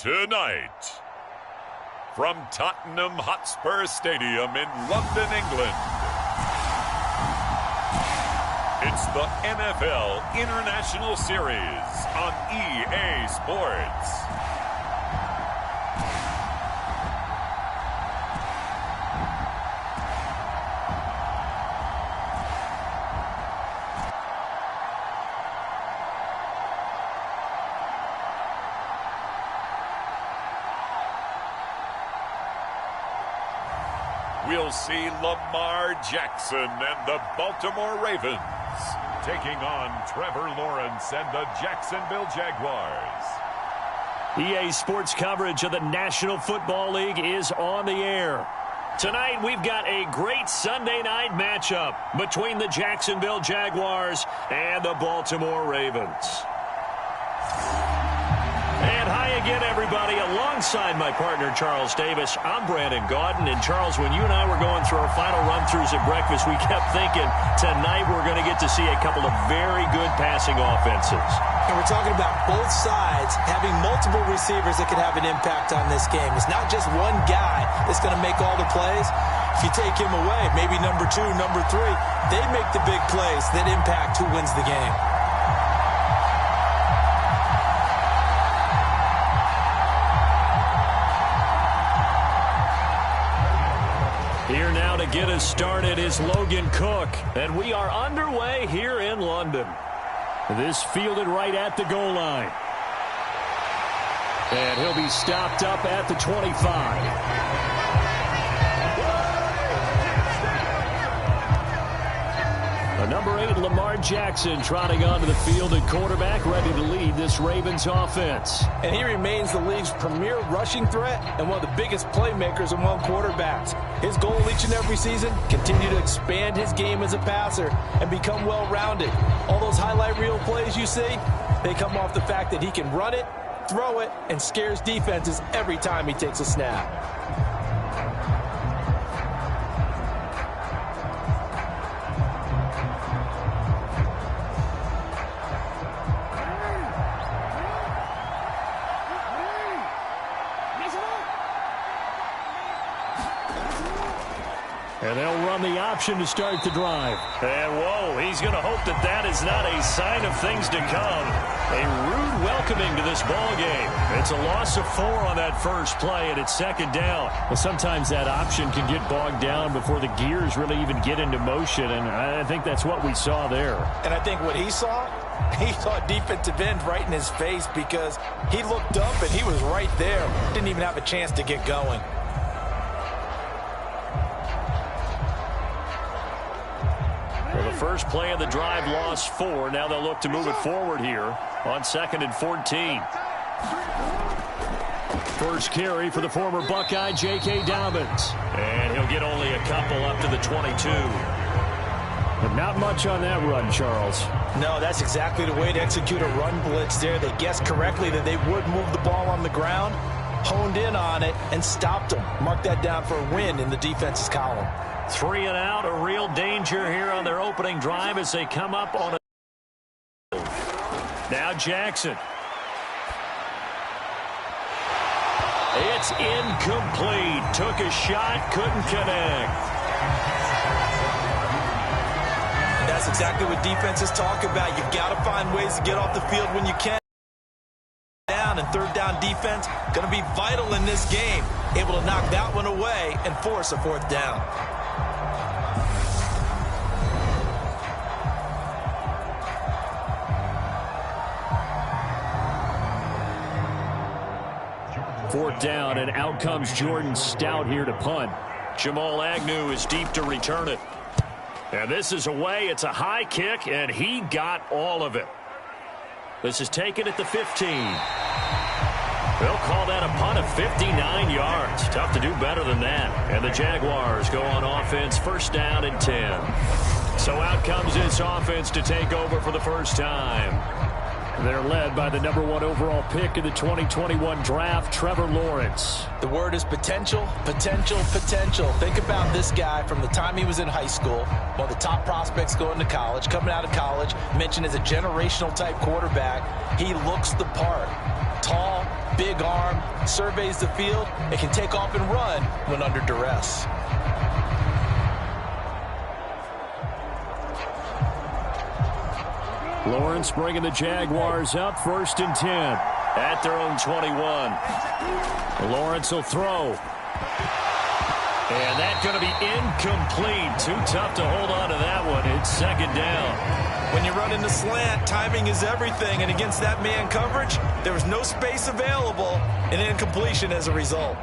Tonight, from Tottenham Hotspur Stadium in London, England, it's the NFL International Series on EA Sports. We'll see Lamar Jackson and the Baltimore Ravens taking on Trevor Lawrence and the Jacksonville Jaguars. EA Sports coverage of the National Football League is on the air. Tonight, we've got a great Sunday night matchup between the Jacksonville Jaguars and the Baltimore Ravens. And hi again, everybody. Alongside my partner, Charles Davis, I'm Brandon Gaudin. And, Charles, when you and I were going through our final run-throughs at breakfast, we kept thinking tonight we're going to get to see a couple of very good passing offenses. And we're talking about both sides having multiple receivers that could have an impact on this game. It's not just one guy that's going to make all the plays. If you take him away, maybe number 2, number 3, they make the big plays that impact who wins the game. Here now to get us started is Logan Cook, and we are underway here in London. This fielded right at the goal line. And he'll be stopped up at the 25. The number 8, Lamar Jackson, trotting onto the field at quarterback, ready to lead this Ravens offense. And he remains the league's premier rushing threat and one of the biggest playmakers among quarterbacks. His goal each and every season, continue to expand his game as a passer and become well-rounded. All those highlight reel plays you see, they come off the fact that he can run it, throw it, and scares defenses every time he takes a snap. And they'll run the option to start the drive. And, whoa, he's going to hope that that is not a sign of things to come. A rude welcoming to this ball game. It's a loss of 4 on that first play, and it's second down. Well, sometimes that option can get bogged down before the gears really even get into motion, and I think that's what we saw there. And I think what he saw a defensive end right in his face because he looked up and he was right there. Didn't even have a chance to get going. Well, the first play of the drive lost 4. Now they'll look to move it forward here on 2nd and 14. First carry for the former Buckeye, J.K. Dobbins. And he'll get only a couple up to the 22. But not much on that run, Charles. No, that's exactly the way to execute a run blitz there. They guessed correctly that they would move the ball on the ground, honed in on it, and stopped them. Mark that down for a win in the defense's column. 3 and out, a real danger here on their opening drive as they come up on a... Now Jackson. It's incomplete. Took a shot, couldn't connect. That's exactly what defenses talk about. You've got to find ways to get off the field when you can. Down and third down defense going to be vital in this game. Able to knock that one away and force a 4th down. Fourth down, and out comes Jordan Stout here to punt. Jamal Agnew is deep to return it. And this is away. It's a high kick, and he got all of it. This is taken at the 15. They'll call that a punt of 59 yards. Tough to do better than that. And the Jaguars go on offense, first down and 10. So out comes this offense to take over for the first time. They're led by the number 1 overall pick in the 2021 draft, Trevor Lawrence. The word is potential, potential, potential. Think about this guy from the time he was in high school, one of the top prospects going to college, coming out of college, mentioned as a generational type quarterback. He looks the part. Tall, big arm, surveys the field, and can take off and run when under duress. Lawrence bringing the Jaguars up, 1st and 10 at their own 21. Lawrence will throw. And that's going to be incomplete. Too tough to hold on to that one. It's 2nd down. When you run in the slant, timing is everything. And against that man coverage, there was no space available, and incompletion as a result.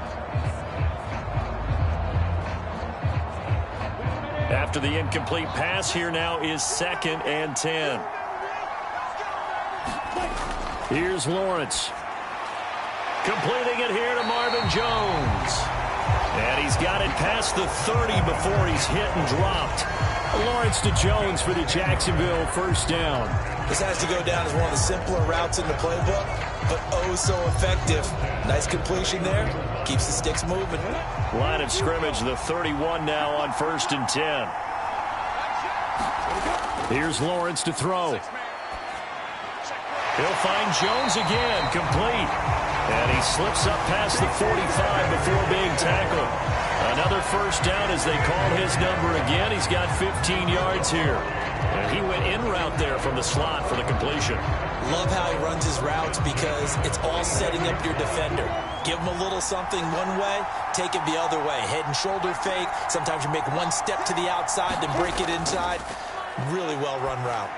After the incomplete pass, here now is 2nd and 10. Here's Lawrence. Completing it here to Marvin Jones. And he's got it past the 30 before he's hit and dropped. Lawrence to Jones for the Jacksonville 1st down. This has to go down as one of the simpler routes in the playbook, but oh so effective. Nice completion there. Keeps the sticks moving. Line of scrimmage, the 31 now on 1st and 10. Here's Lawrence to throw. He'll find Jones again, complete. And he slips up past the 45 before being tackled. Another 1st down as they call his number again. He's got 15 yards here. And he went in route there from the slot for the completion. Love how he runs his routes because it's all setting up your defender. Give him a little something one way, take it the other way. Head and shoulder fake. Sometimes you make one step to the outside, then break it inside. Really well run route.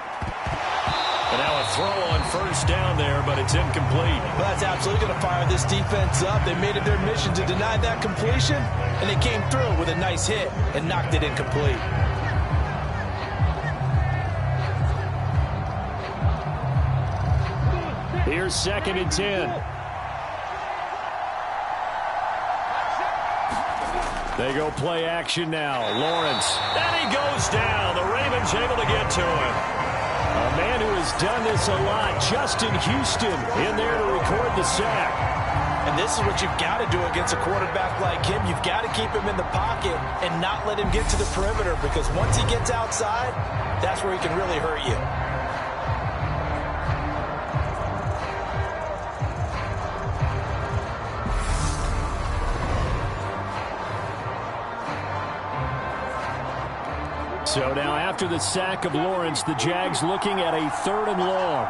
And now a throw on 1st down there, but it's incomplete. Well, that's absolutely going to fire this defense up. They made it their mission to deny that completion, and they came through with a nice hit and knocked it incomplete. Here's 2nd and 10. They go play action now. Lawrence. And he goes down. The Ravens able to get to him. A man who has done this a lot, Justin Houston, in there to record the sack. And this is what you've got to do against a quarterback like him. You've got to keep him in the pocket and not let him get to the perimeter, because once he gets outside, that's where he can really hurt you. So now after the sack of Lawrence, the Jags looking at a 3rd and long.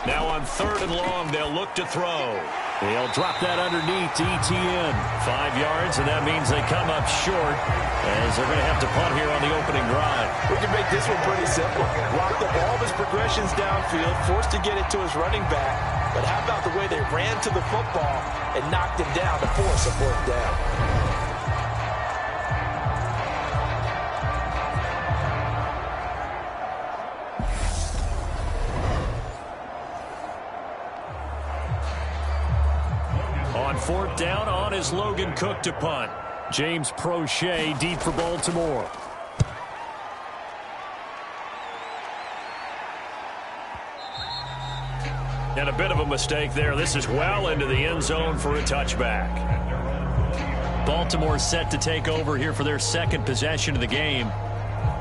Now on 3rd and long, they'll look to throw. They'll drop that underneath to ETN. 5 yards, and that means they come up short as they're going to have to punt here on the opening drive. We can make this one pretty simple. Locked up all of his progressions downfield, forced to get it to his running back. But how about the way they ran to the football and knocked him down to force a 4th down? On 4th down, on is Logan Cook to punt. James Prochet deep for Baltimore. And a bit of a mistake there. This is well into the end zone for a touchback. Baltimore set to take over here for their 2nd possession of the game.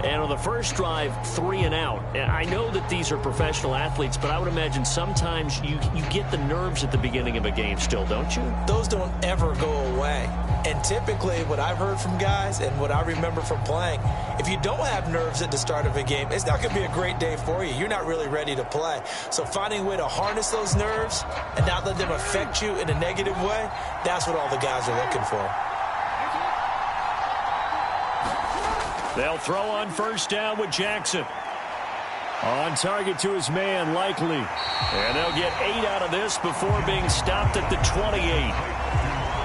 And on the first drive, 3 and out. And I know that these are professional athletes, but I would imagine sometimes you get the nerves at the beginning of a game still, don't you? Those don't ever go away. And typically what I've heard from guys and what I remember from playing, if you don't have nerves at the start of a game, it's not going to be a great day for you. You're not really ready to play. So finding a way to harness those nerves and not let them affect you in a negative way, that's what all the guys are looking for. They'll throw on 1st down with Jackson. On target to his man, Likely. And they'll get 8 out of this before being stopped at the 28.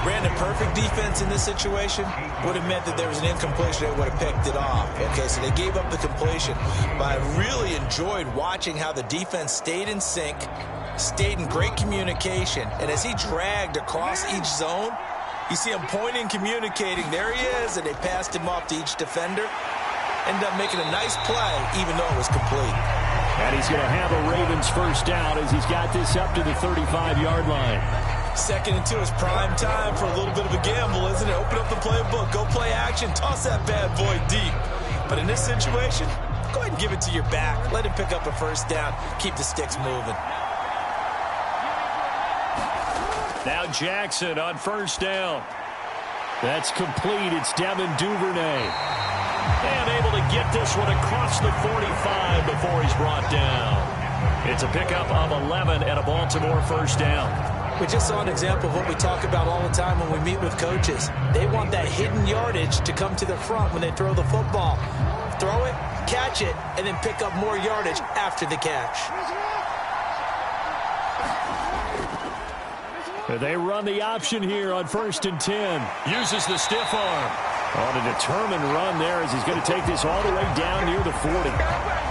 Brandon, perfect defense in this situation would have meant that there was an incompletion that would have picked it off. Okay, so they gave up the completion. But I really enjoyed watching how the defense stayed in sync, stayed in great communication. And as he dragged across each zone, you see him pointing, communicating. There he is, and they passed him off to each defender. Ended up making a nice play, even though it was complete. And he's going to have a Ravens 1st down as he's got this up to the 35-yard line. 2nd and 2 is prime time for a little bit of a gamble, isn't it? Open up the playbook, go play action, toss that bad boy deep. But in this situation, go ahead and give it to your back. Let him pick up a 1st down, keep the sticks moving. Now Jackson on first down. That's complete. It's Devin Duvernay. And able to get this one across the 45 before he's brought down. It's a pickup of 11 and a Baltimore first down. We just saw an example of what we talk about all the time when we meet with coaches. They want that hidden yardage to come to the front when they throw the football. Throw it, catch it, and then pick up more yardage after the catch. They run the option here on 1st and 10. Uses the stiff arm. On a determined run there as he's going to take this all the way down near the 40.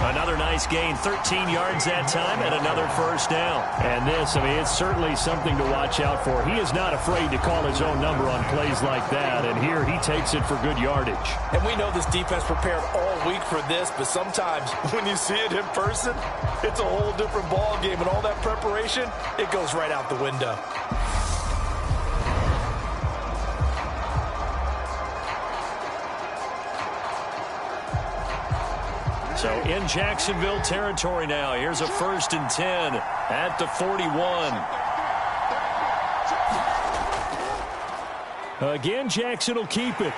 Another nice gain, 13 yards that time, and another first down. And this, I mean, it's certainly something to watch out for. He is not afraid to call his own number on plays like that, and here he takes it for good yardage. And we know this defense prepared all week for this, but sometimes when you see it in person, it's a whole different ball game, and all that preparation, it goes right out the window. So in Jacksonville territory now. Here's a 1st and 10 at the 41. Again, Jackson will keep it.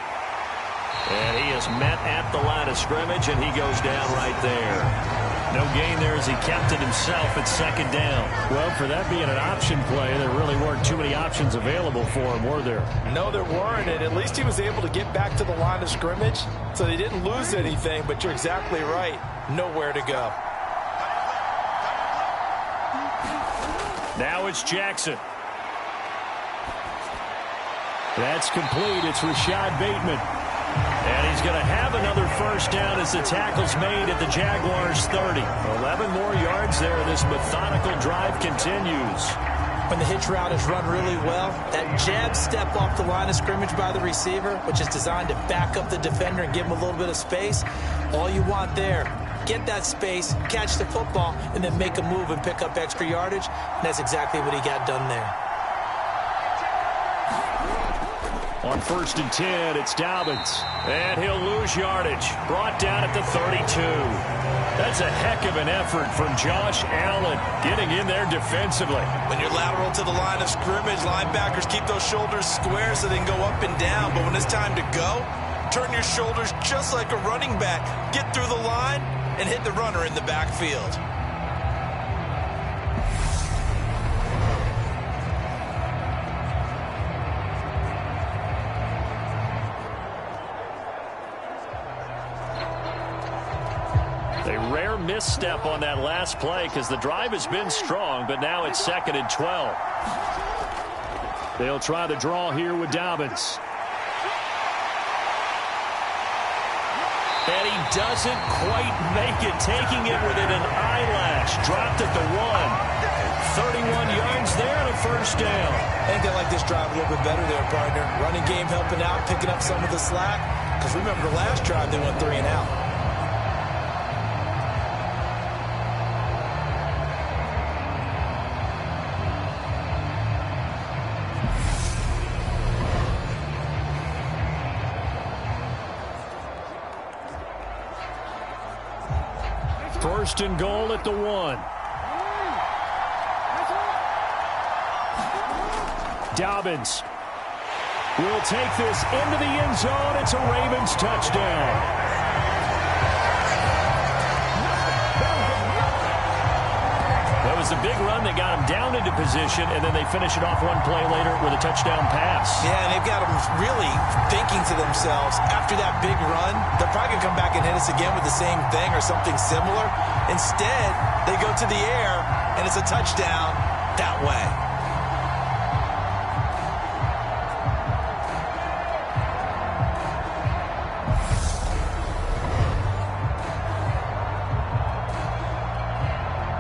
And he is met at the line of scrimmage, and he goes down right there. No gain there as he kept it himself at 2nd down. Well, for that being an option play, there really weren't too many options available for him, were there? No, there weren't, and at least he was able to get back to the line of scrimmage, so they didn't lose anything, but you're exactly right. Nowhere to go. Now it's Jackson. That's complete. It's Rashad Bateman. And he's going to have another first down as the tackle's made at the Jaguars' 30. 11 more yards there. This methodical drive continues. When the hitch route is run really well, that jab step off the line of scrimmage by the receiver, which is designed to back up the defender and give him a little bit of space, all you want there, get that space, catch the football, and then make a move and pick up extra yardage. And that's exactly what he got done there. On 1st and 10, it's Dobbins. And he'll lose yardage. Brought down at the 32. That's a heck of an effort from Josh Allen getting in there defensively. When you're lateral to the line of scrimmage, linebackers keep those shoulders square so they can go up and down. But when it's time to go, turn your shoulders just like a running back. Get through the line and hit the runner in the backfield. A rare misstep on that last play because the drive has been strong, but now it's 2nd and 12. They'll try the draw here with Dobbins. And he doesn't quite make it, taking it within an eyelash. Dropped at the 1. 31 yards there and a first down. I think they like this drive a little bit better there, partner. Running game helping out, picking up some of the slack. Because remember the last drive, they went 3 and out. First and goal at the 1. Dobbins will take this into the end zone. It's a Ravens touchdown. That was a big run that got him down into position, and then they finish it off one play later with a touchdown pass. Yeah, and they've got them really thinking to themselves, after that big run, they're probably going to come back and hit us again with the same thing or something similar. Instead, they go to the air, and it's a touchdown that way.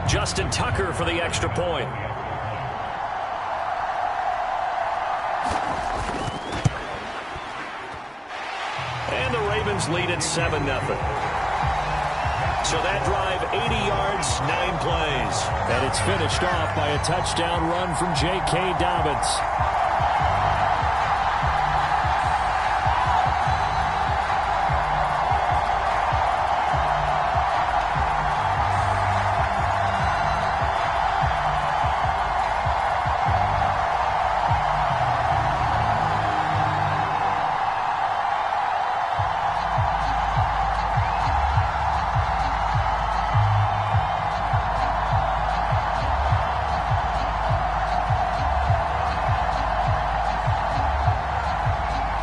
Justin Tucker for the extra point. And the Ravens lead at 7-0. So that drive, 80 yards, 9 plays. And it's finished off by a touchdown run from J.K. Dobbins.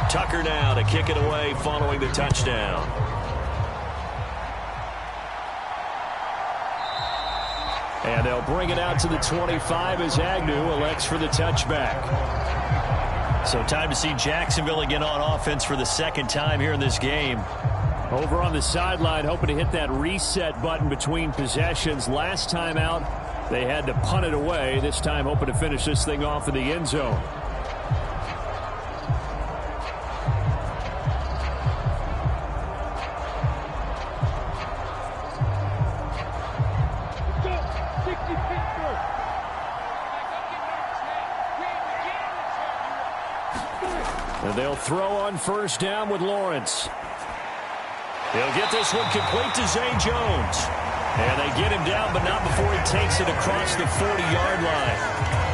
Tucker now to kick it away following the touchdown. And they'll bring it out to the 25 as Agnew elects for the touchback. So time to see Jacksonville again on offense for the second time here in this game. Over on the sideline, hoping to hit that reset button between possessions. Last time out, they had to punt it away. This time, hoping to finish this thing off in the end zone. And they'll throw on first down with Lawrence. He'll get this one complete to Zay Jones. And they get him down, but not before he takes it across the 40-yard line.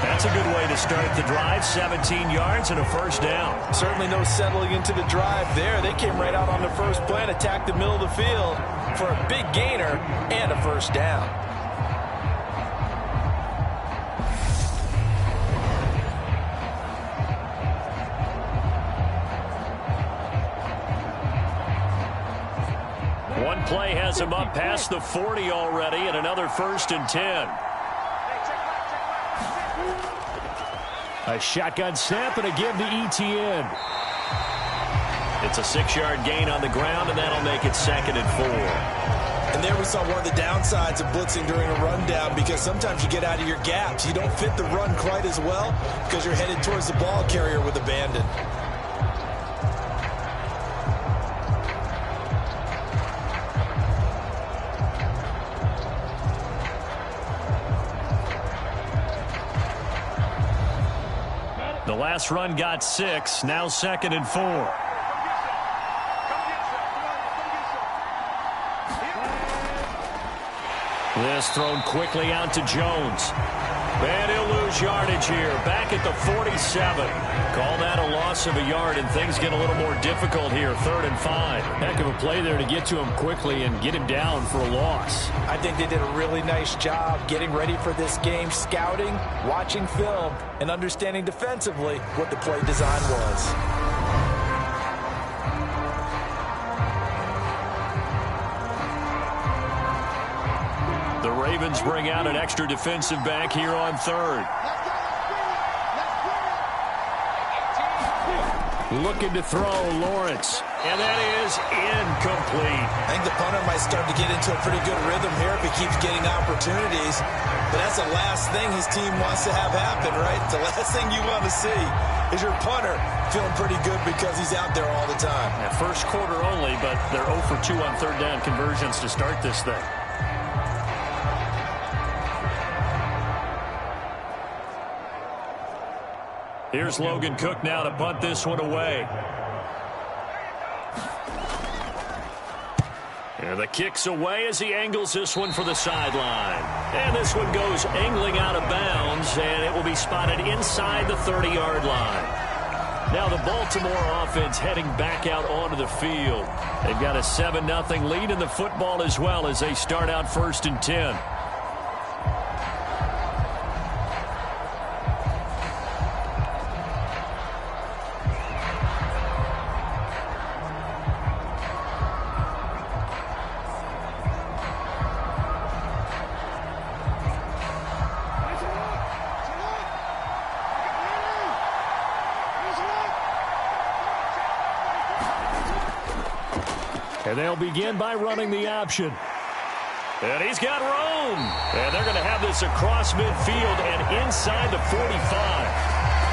That's a good way to start the drive. 17 yards and a first down. Certainly no settling into the drive there. They came right out on the first play and attacked the middle of the field for a big gainer and a first down. One play has him up past the 40 already, and another 1st and 10. A shotgun snap and a give to ETN. It's a 6-yard gain on the ground, and that'll make it 2nd and 4. And there we saw one of the downsides of blitzing during a rundown, because sometimes you get out of your gaps. You don't fit the run quite as well because you're headed towards the ball carrier with abandon. The last run got 6, now 2nd and 4. This thrown quickly out to Jones. And he'll lose yardage here. Back at the 47. Call that a loss of a yard, and things get a little more difficult here. 3rd and 5. Heck of a play there to get to him quickly and get him down for a loss. I think they did a really nice job getting ready for this game, scouting, watching film, and understanding defensively what the play design was. The Ravens bring out an extra defensive back here on 3rd. Looking to throw, Lawrence. And that is incomplete. I think the punter might start to get into a pretty good rhythm here if he keeps getting opportunities. But that's the last thing his team wants to have happen, right? The last thing you want to see is your punter feeling pretty good because he's out there all the time. Yeah, first quarter only, but they're 0 for 2 on 3rd down conversions to start this thing. Here's Logan Cook now to punt this one away. And the kick's away as he angles this one for the sideline. And this one goes angling out of bounds, and it will be spotted inside the 30-yard line. Now the Baltimore offense heading back out onto the field. They've got a 7-0 lead in the football as well as they start out 1st and 10. And they'll begin by running the option. And he's got room. And they're going to have this across midfield and inside the 45.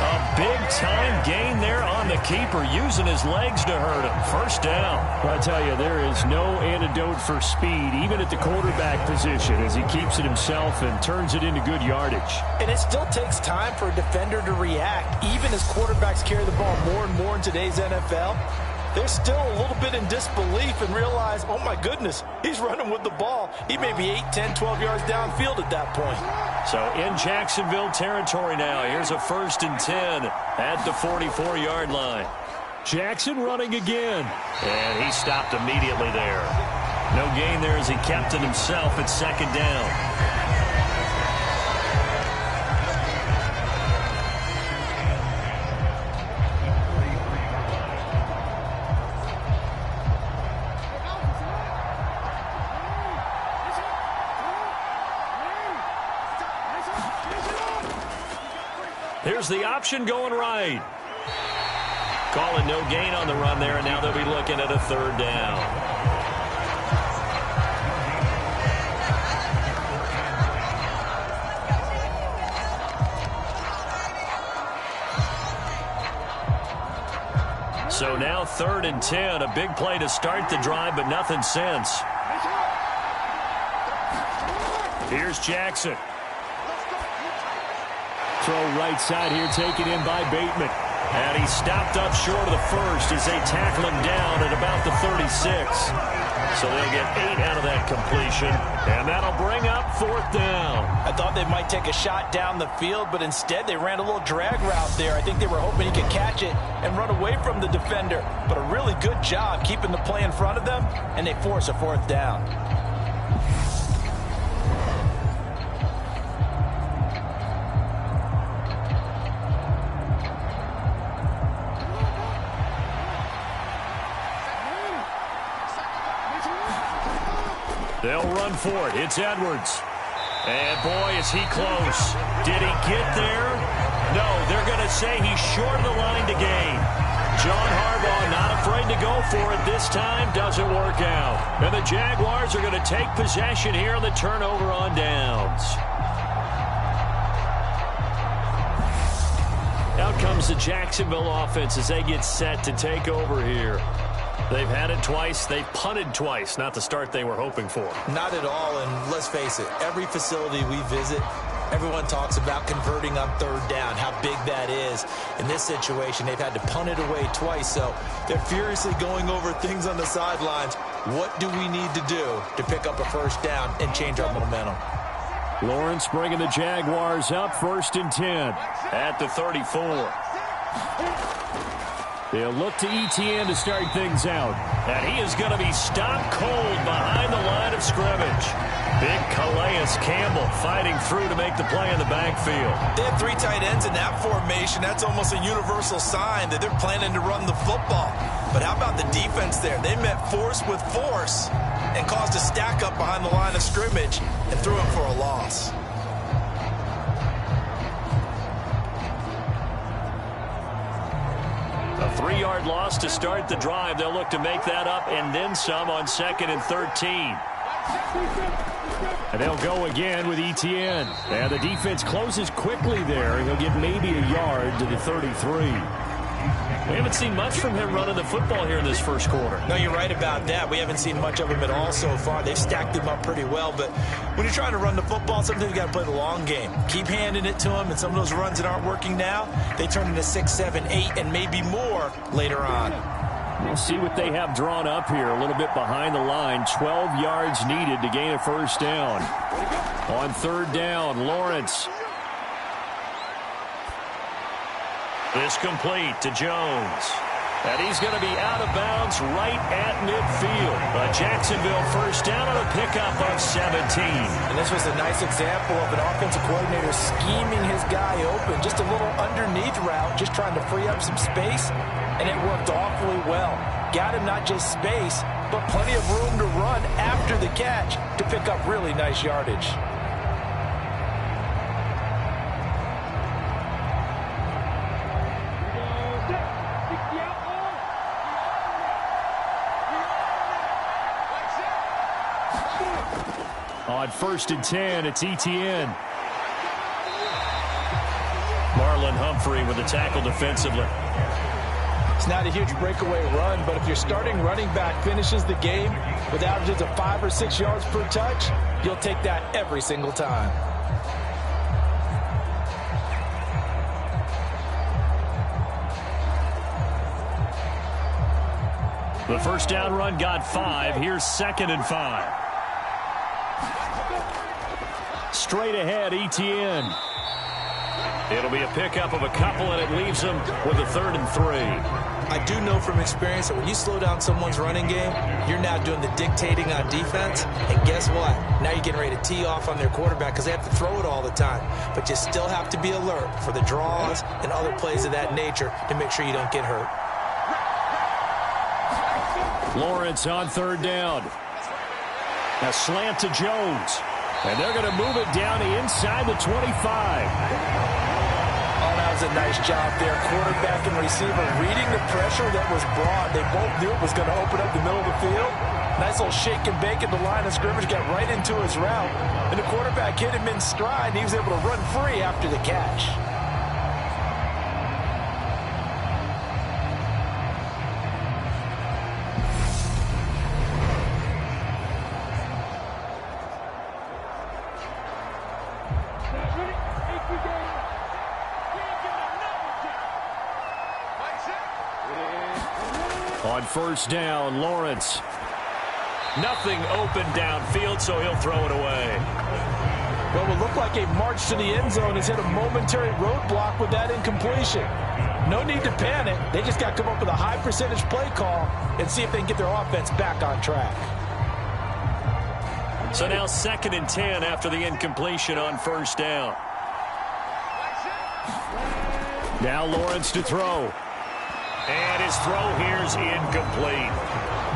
A big-time gain there on the keeper, using his legs to hurt him. First down. I tell you, there is no antidote for speed, even at the quarterback position, as he keeps it himself and turns it into good yardage. And it still takes time for a defender to react, even as quarterbacks carry the ball more and more in today's NFL. They're still a little bit in disbelief and realize, oh my goodness, he's running with the ball. He may be 8, 10, 12 yards downfield at that point. So in Jacksonville territory now. Here's a 1st and 10 at the 44-yard line. Jackson running again. And he stopped immediately there. No gain there as he kept it himself at 2nd down. There's the option going right. Calling no gain on the run there, and now they'll be looking at a third down. So now 3rd and 10, a big play to start the drive, but nothing since. Here's Jackson. Throw right side here, taken in by Bateman. And he stopped up short of the first as they tackle him down at about the 36. So they'll get 8 out of that completion, and that'll bring up 4th down. I thought they might take a shot down the field, but instead they ran a little drag route there. I think they were hoping he could catch it and run away from the defender. But a really good job keeping the play in front of them, and they force a 4th down. They'll run for it. It's Edwards. And, boy, is he close. Did he get there? No, they're going to say he's short of the line to gain. John Harbaugh not afraid to go for it this time. Doesn't work out. And the Jaguars are going to take possession here on the turnover on downs. Out comes the Jacksonville offense as they get set to take over here. They've had it twice. They've punted twice. Not the start they were hoping for. Not at all, and let's face it, every facility we visit, everyone talks about converting on 3rd down, how big that is. In this situation, they've had to punt it away twice, so they're furiously going over things on the sidelines. What do we need to do to pick up a 1st down and change our momentum? Lawrence bringing the Jaguars up 1st and 10 at the 34. They'll look to ETN to start things out. And he is going to be stopped cold behind the line of scrimmage. Big Calais Campbell fighting through to make the play in the backfield. They have 3 tight ends in that formation. That's almost a universal sign that they're planning to run the football. But how about the defense there? They met force with force and caused a stack up behind the line of scrimmage and threw him for a loss. A 3-yard loss to start the drive. They'll look to make that up and then some on 2nd and 13. And they'll go again with ETN. And the defense closes quickly there. He'll get maybe a yard to the 33. We haven't seen much from him running the football here in this first quarter. No, you're right about that. We haven't seen much of him at all so far. They've stacked him up pretty well, but when you're trying to run the football, sometimes you got to play the long game. Keep handing it to him, and some of those runs that aren't working now, they turn into 6, 7, 8, and maybe more later on. We'll see what they have drawn up here. A little bit behind the line. 12 yards needed to gain a 1st down. On 3rd down, Lawrence. This complete to Jones. And he's going to be out of bounds right at midfield. A Jacksonville 1st down on a pickup of 17. And this was a nice example of an offensive coordinator scheming his guy open. Just a little underneath route, just trying to free up some space. And it worked awfully well. Got him not just space, but plenty of room to run after the catch to pick up really nice yardage. On 1st and 10, it's ETN. Marlon Humphrey with the tackle defensively. It's not a huge breakaway run, but if your starting running back finishes the game with averages of 5 or 6 yards per touch, you'll take that every single time. The 1st down run got 5. Here's 2nd and 5. Straight ahead, ETN. It'll be a pickup of a couple, and it leaves them with a 3rd and 3. I do know from experience that when you slow down someone's running game, you're now doing the dictating on defense. And guess what? Now you're getting ready to tee off on their quarterback because they have to throw it all the time. But you still have to be alert for the draws and other plays of that nature to make sure you don't get hurt. Lawrence on 3rd down. A slant to Jones. And they're going to move it down inside the 25. Oh, that was does a nice job there. Quarterback and receiver reading the pressure that was brought. They both knew it was going to open up the middle of the field. Nice little shake and bake at the line of scrimmage, got right into his route. And the quarterback hit him in stride, and he was able to run free after the catch. On first down, Lawrence. Nothing open downfield, so he'll throw it away. What would look like a march to the end zone has hit a momentary roadblock with that incompletion. No need to panic. They just got to come up with a high percentage play call and see if they can get their offense back on track. So now 2nd and 10 after the incompletion on first down. Now Lawrence to throw. And his throw here's incomplete.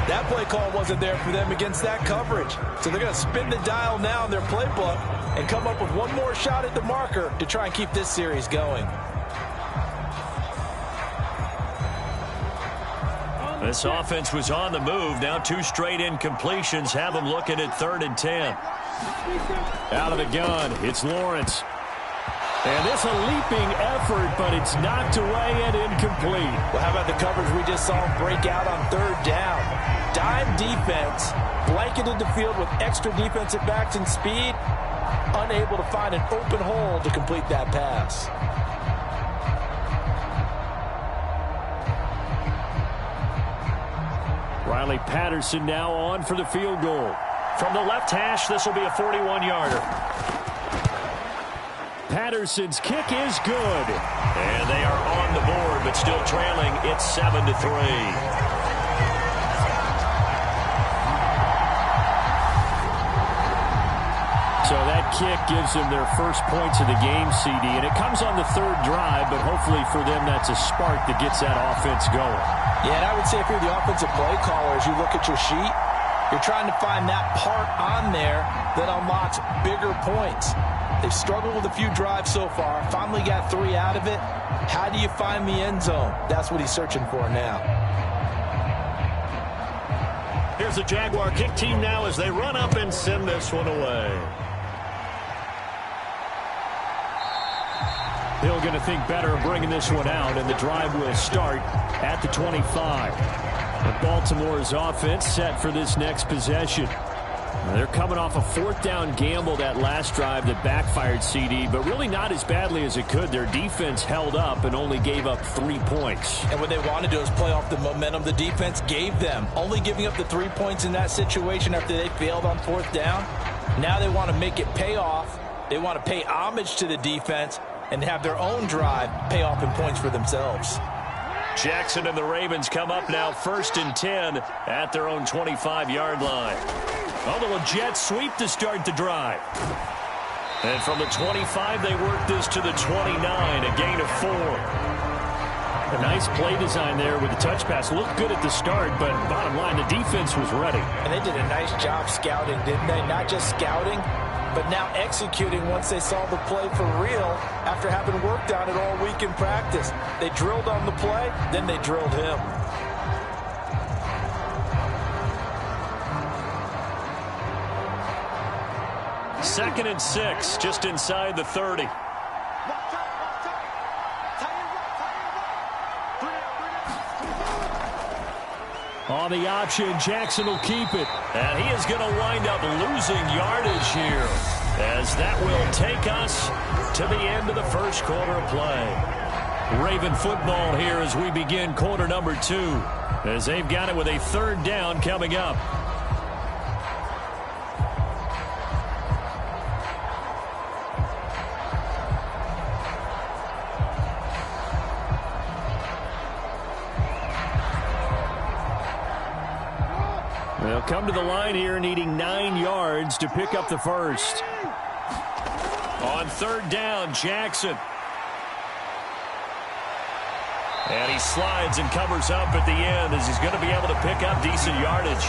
That play call wasn't there for them against that coverage. So they're going to spin the dial now in their playbook and come up with one more shot at the marker to try and keep this series going. This offense was on the move. Now 2 straight incompletions have them looking at 3rd and 10. Out of the gun, it's Lawrence. And this a leaping effort, but it's knocked away and incomplete. Well, how about the coverage we just saw him break out on 3rd down? Dime defense, blanketed the field with extra defensive backs and speed, unable to find an open hole to complete that pass. Riley Patterson now on for the field goal. From the left hash, this will be a 41-yarder. Patterson's kick is good. And they are on the board, but still trailing. It's 7-3. So that kick gives them their first points of the game, CD. And it comes on the 3rd drive, but hopefully for them that's a spark that gets that offense going. Yeah, and I would say if you're the offensive play caller, as you look at your sheet, you're trying to find that part on there that unlocks bigger points. They've struggled with a few drives so far. Finally got 3 out of it. How do you find the end zone? That's what he's searching for now. Here's the Jaguar kick team now as they run up and send this one away. Hill going to think better of bringing this one out, and the drive will start at the 25. But Baltimore's offense set for this next possession. They're coming off a 4th down gamble that last drive that backfired, CD, but really not as badly as it could. Their defense held up and only gave up 3 points. And what they want to do is play off the momentum the defense gave them. Only giving up the 3 points in that situation after they failed on 4th down. Now they want to make it pay off. They want to pay homage to the defense and have their own drive pay off in points for themselves. Jackson and the Ravens come up now 1st and 10 at their own 25-yard line. A little jet sweep to start the drive. And from the 25, they work this to the 29, a gain of 4. A nice play design there with the touch pass. Looked good at the start, but bottom line, the defense was ready. And they did a nice job scouting, didn't they? Not just scouting, but now executing once they saw the play for real after having worked on it all week in practice. They drilled on the play, then they drilled him. Second and 6, just inside the 30. On the option, Jackson will keep it. And he is going to wind up losing yardage here, as that will take us to the end of the first quarter of play. Raven football here as we begin quarter number 2, as they've got it with a 3rd down coming up. They'll come to the line here needing 9 yards to pick up the first. On 3rd down, Jackson. And he slides and covers up at the end as he's going to be able to pick up decent yardage.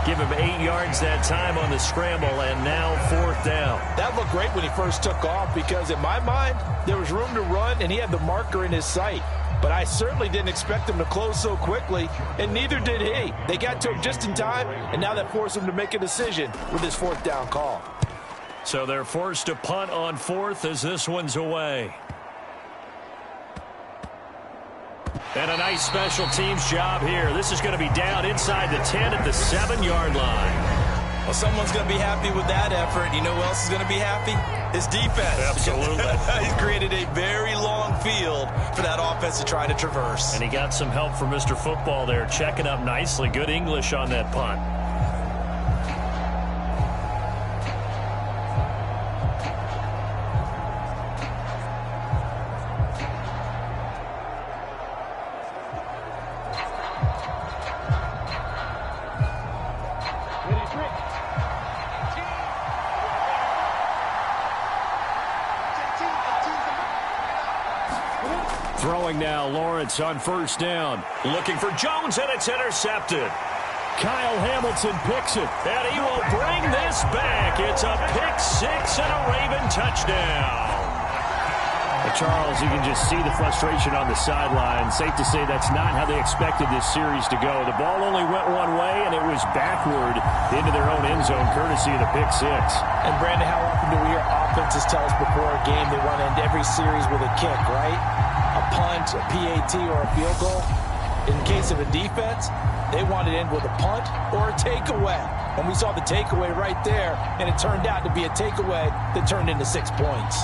Give him 8 yards that time on the scramble, and now 4th down. That looked great when he first took off because, in my mind, there was room to run, and he had the marker in his sight. But I certainly didn't expect him to close so quickly, and neither did he. They got to him just in time, and now that forced him to make a decision with his 4th down call. So they're forced to punt on 4th as this one's away. And a nice special teams job here. This is going to be down inside the 10 at the 7-yard line. Well, someone's going to be happy with that effort. You know who else is going to be happy? His defense. Absolutely. He's created a very long field for that offense to try to traverse. And he got some help from Mr. Football there, checking up nicely. Good English on that punt. Throwing now, Lawrence on 1st down. Looking for Jones, and it's intercepted. Kyle Hamilton picks it, and he will bring this back. It's a pick-6 and a Raven touchdown. Charles, you can just see the frustration on the sideline. Safe to say that's not how they expected this series to go. The ball only went one way, and it was backward into their own end zone, courtesy of the pick-6. And, Brandon, how often do we hear offenses tell us before a game they want to end every series with a kick, right? A punt, a PAT, or a field goal. In the case of a defense, they want to end with a punt or a takeaway. And we saw the takeaway right there, and it turned out to be a takeaway that turned into 6 points.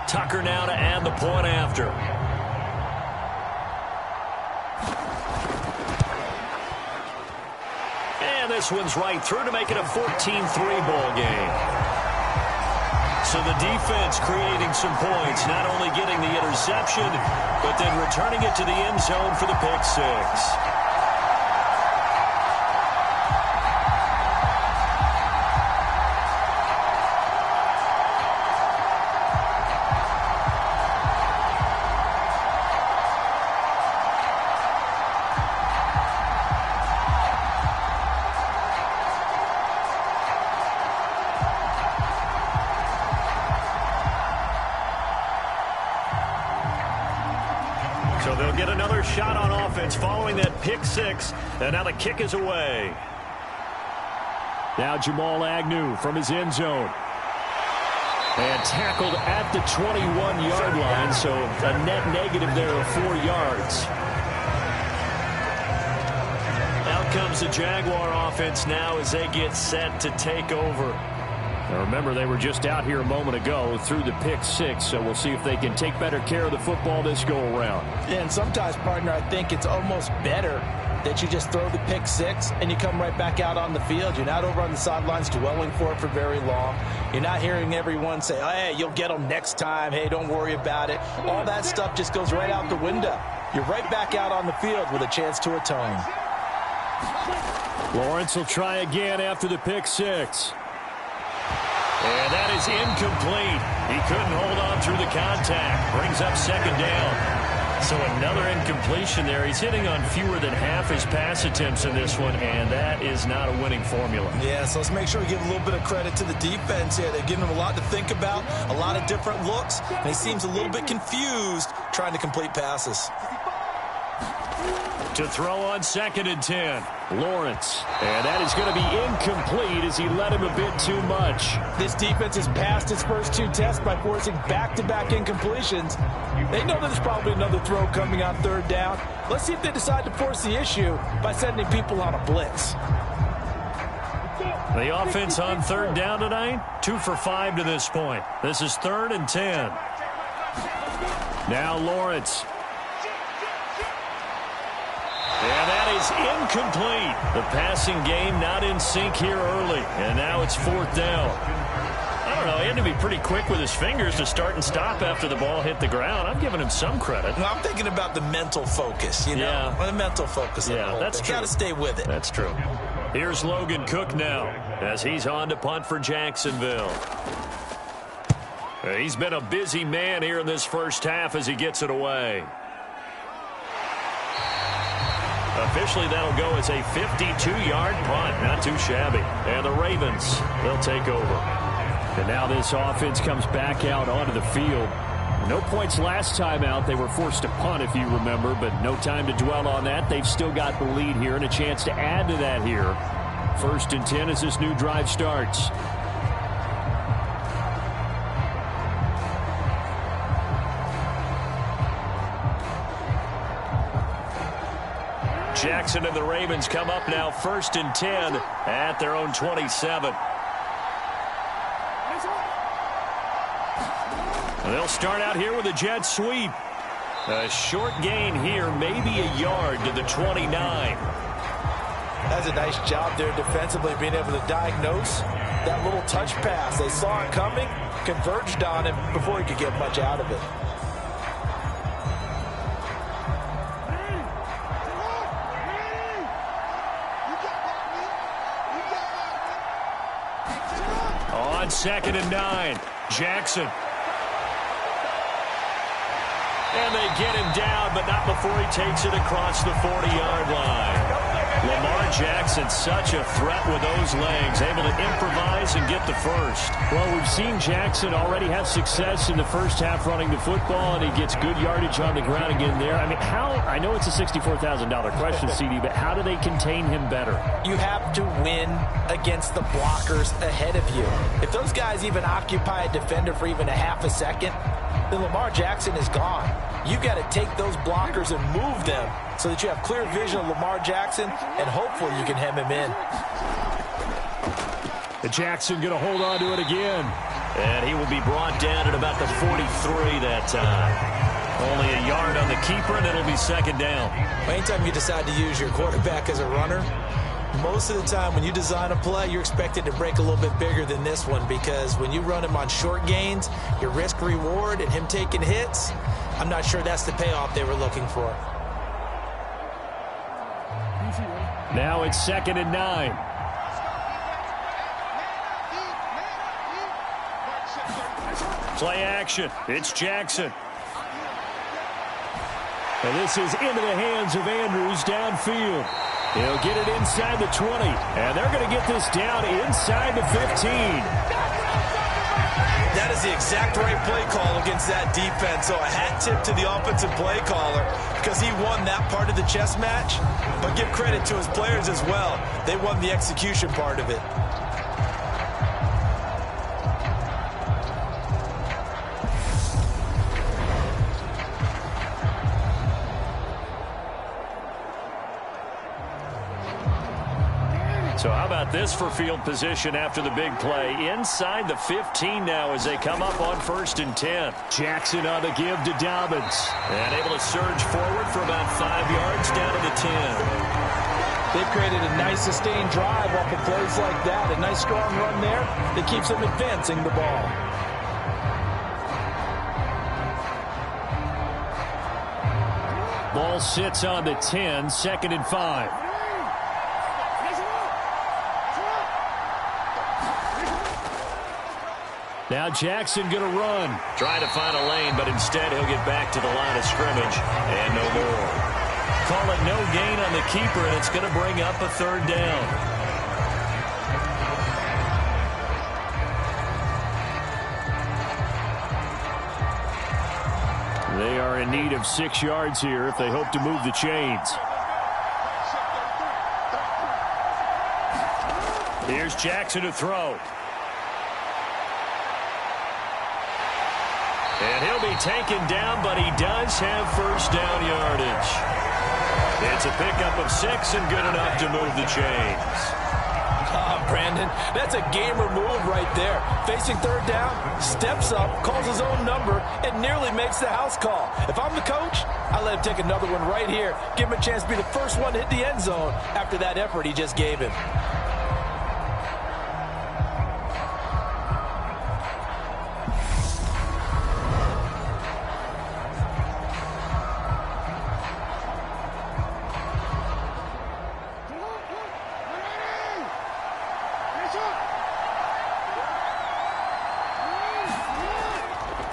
Tucker now to add the point after. And this one's right through to make it a 14-3 ball game. So the defense creating some points, not only getting the interception, but then returning it to the end zone for the pick-6. So they'll get another shot on offense following that pick-6, and now the kick is away. Now Jamal Agnew from his end zone. And tackled at the 21-yard line, so a net negative there of 4 yards. Out comes the Jaguar offense now as they get set to take over. Now remember, they were just out here a moment ago through the pick-6, so we'll see if they can take better care of the football this go-around. Yeah, and sometimes, partner, I think it's almost better that you just throw the pick-6 and you come right back out on the field. You're not over on the sidelines dwelling for it for very long. You're not hearing everyone say, oh, hey, you'll get them next time. Hey, don't worry about it. All that stuff just goes right out the window. You're right back out on the field with a chance to atone. Lawrence will try again after the pick-6. And that is incomplete. He couldn't hold on through the contact. Brings up 2nd down. So another incompletion there. He's hitting on fewer than half his pass attempts in this one, and that is not a winning formula. Yeah, so let's make sure we give a little bit of credit to the defense here. They're giving him a lot to think about, a lot of different looks, and he seems a little bit confused trying to complete passes. To throw on 2nd and 10. Lawrence. And that is going to be incomplete as he led him a bit too much. This defense has passed its first 2 tests by forcing back-to-back incompletions. They know there's probably another throw coming on 3rd down. Let's see if they decide to force the issue by sending people on a blitz. The offense on 3rd down tonight, 2 for 5 to this point. This is 3rd and 10. Now Lawrence. And that is incomplete. The passing game not in sync here early. And now it's 4th down. I don't know. He had to be pretty quick with his fingers to start and stop after the ball hit the ground. I'm giving him some credit. Well, I'm thinking about the mental focus, you know? Yeah. The mental focus. Yeah, that's true. Got to stay with it. That's true. Here's Logan Cook now as he's on to punt for Jacksonville. He's been a busy man here in this first half as he gets it away. Officially, that'll go as a 52-yard punt. Not too shabby. And the Ravens, they'll take over. And now this offense comes back out onto the field. No points last time out. They were forced to punt, if you remember, but no time to dwell on that. They've still got the lead here and a chance to add to that here. 1st and 10 as this new drive starts. Jackson and the Ravens come up now 1st and 10 at their own 27. They'll start out here with a jet sweep. A short gain here, maybe a yard to the 29. That's a nice job there defensively, being able to diagnose that little touch pass. They saw it coming, converged on him before he could get much out of it. On 2nd and 9, Jackson. And they get him down, but not before he takes it across the 40-yard line. Lamar Jackson, such a threat with those legs, able to improvise and get the first. Well, we've seen Jackson already have success in the first half running the football, and he gets good yardage on the ground again there. I mean, I know it's a $64,000 question, CD, but how do they contain him better? You have to win against the blockers ahead of you. If those guys even occupy a defender for even a half a second, then Lamar Jackson is gone. You've got to take those blockers and move them so that you have clear vision of Lamar Jackson, and hopefully you can hem him in. The Jackson going to hold on to it again. And he will be brought down at about the 43 that time. Only a yard on the keeper, and it'll be 2nd down. Anytime you decide to use your quarterback as a runner, most of the time when you design a play, you're expected to break a little bit bigger than this one, because when you run him on short gains, your risk-reward and him taking hits, I'm not sure that's the payoff they were looking for. Now it's 2nd and 9. Play action. It's Jackson. And this is into the hands of Andrews downfield. He'll get it inside the 20. And they're going to get this down inside the 15. That is the exact right play call against that defense. So a hat tip to the offensive play caller, because he won that part of the chess match. But give credit to his players as well. They won the execution part of it. So how about this for field position after the big play? Inside the 15 now as they come up on 1st and 10. Jackson on the give to Dobbins. And able to surge forward for about 5 yards down to the 10. They've created a nice sustained drive off of plays like that. A nice strong run there that keeps them advancing the ball. Ball sits on the 10, 2nd and 5. Now Jackson going to run. Trying to find a lane, but instead he'll get back to the line of scrimmage and no more. Call it no gain on the keeper, and it's going to bring up a 3rd down. They are in need of 6 yards here if they hope to move the chains. Here's Jackson to throw. And he'll be taken down, but he does have 1st down yardage. It's a pickup of 6 and good enough to move the chains. Brandon, that's a gamer move right there. Facing 3rd down, steps up, calls his own number, and nearly makes the house call. If I'm the coach, I let him take another one right here. Give him a chance to be the first one to hit the end zone after that effort he just gave him.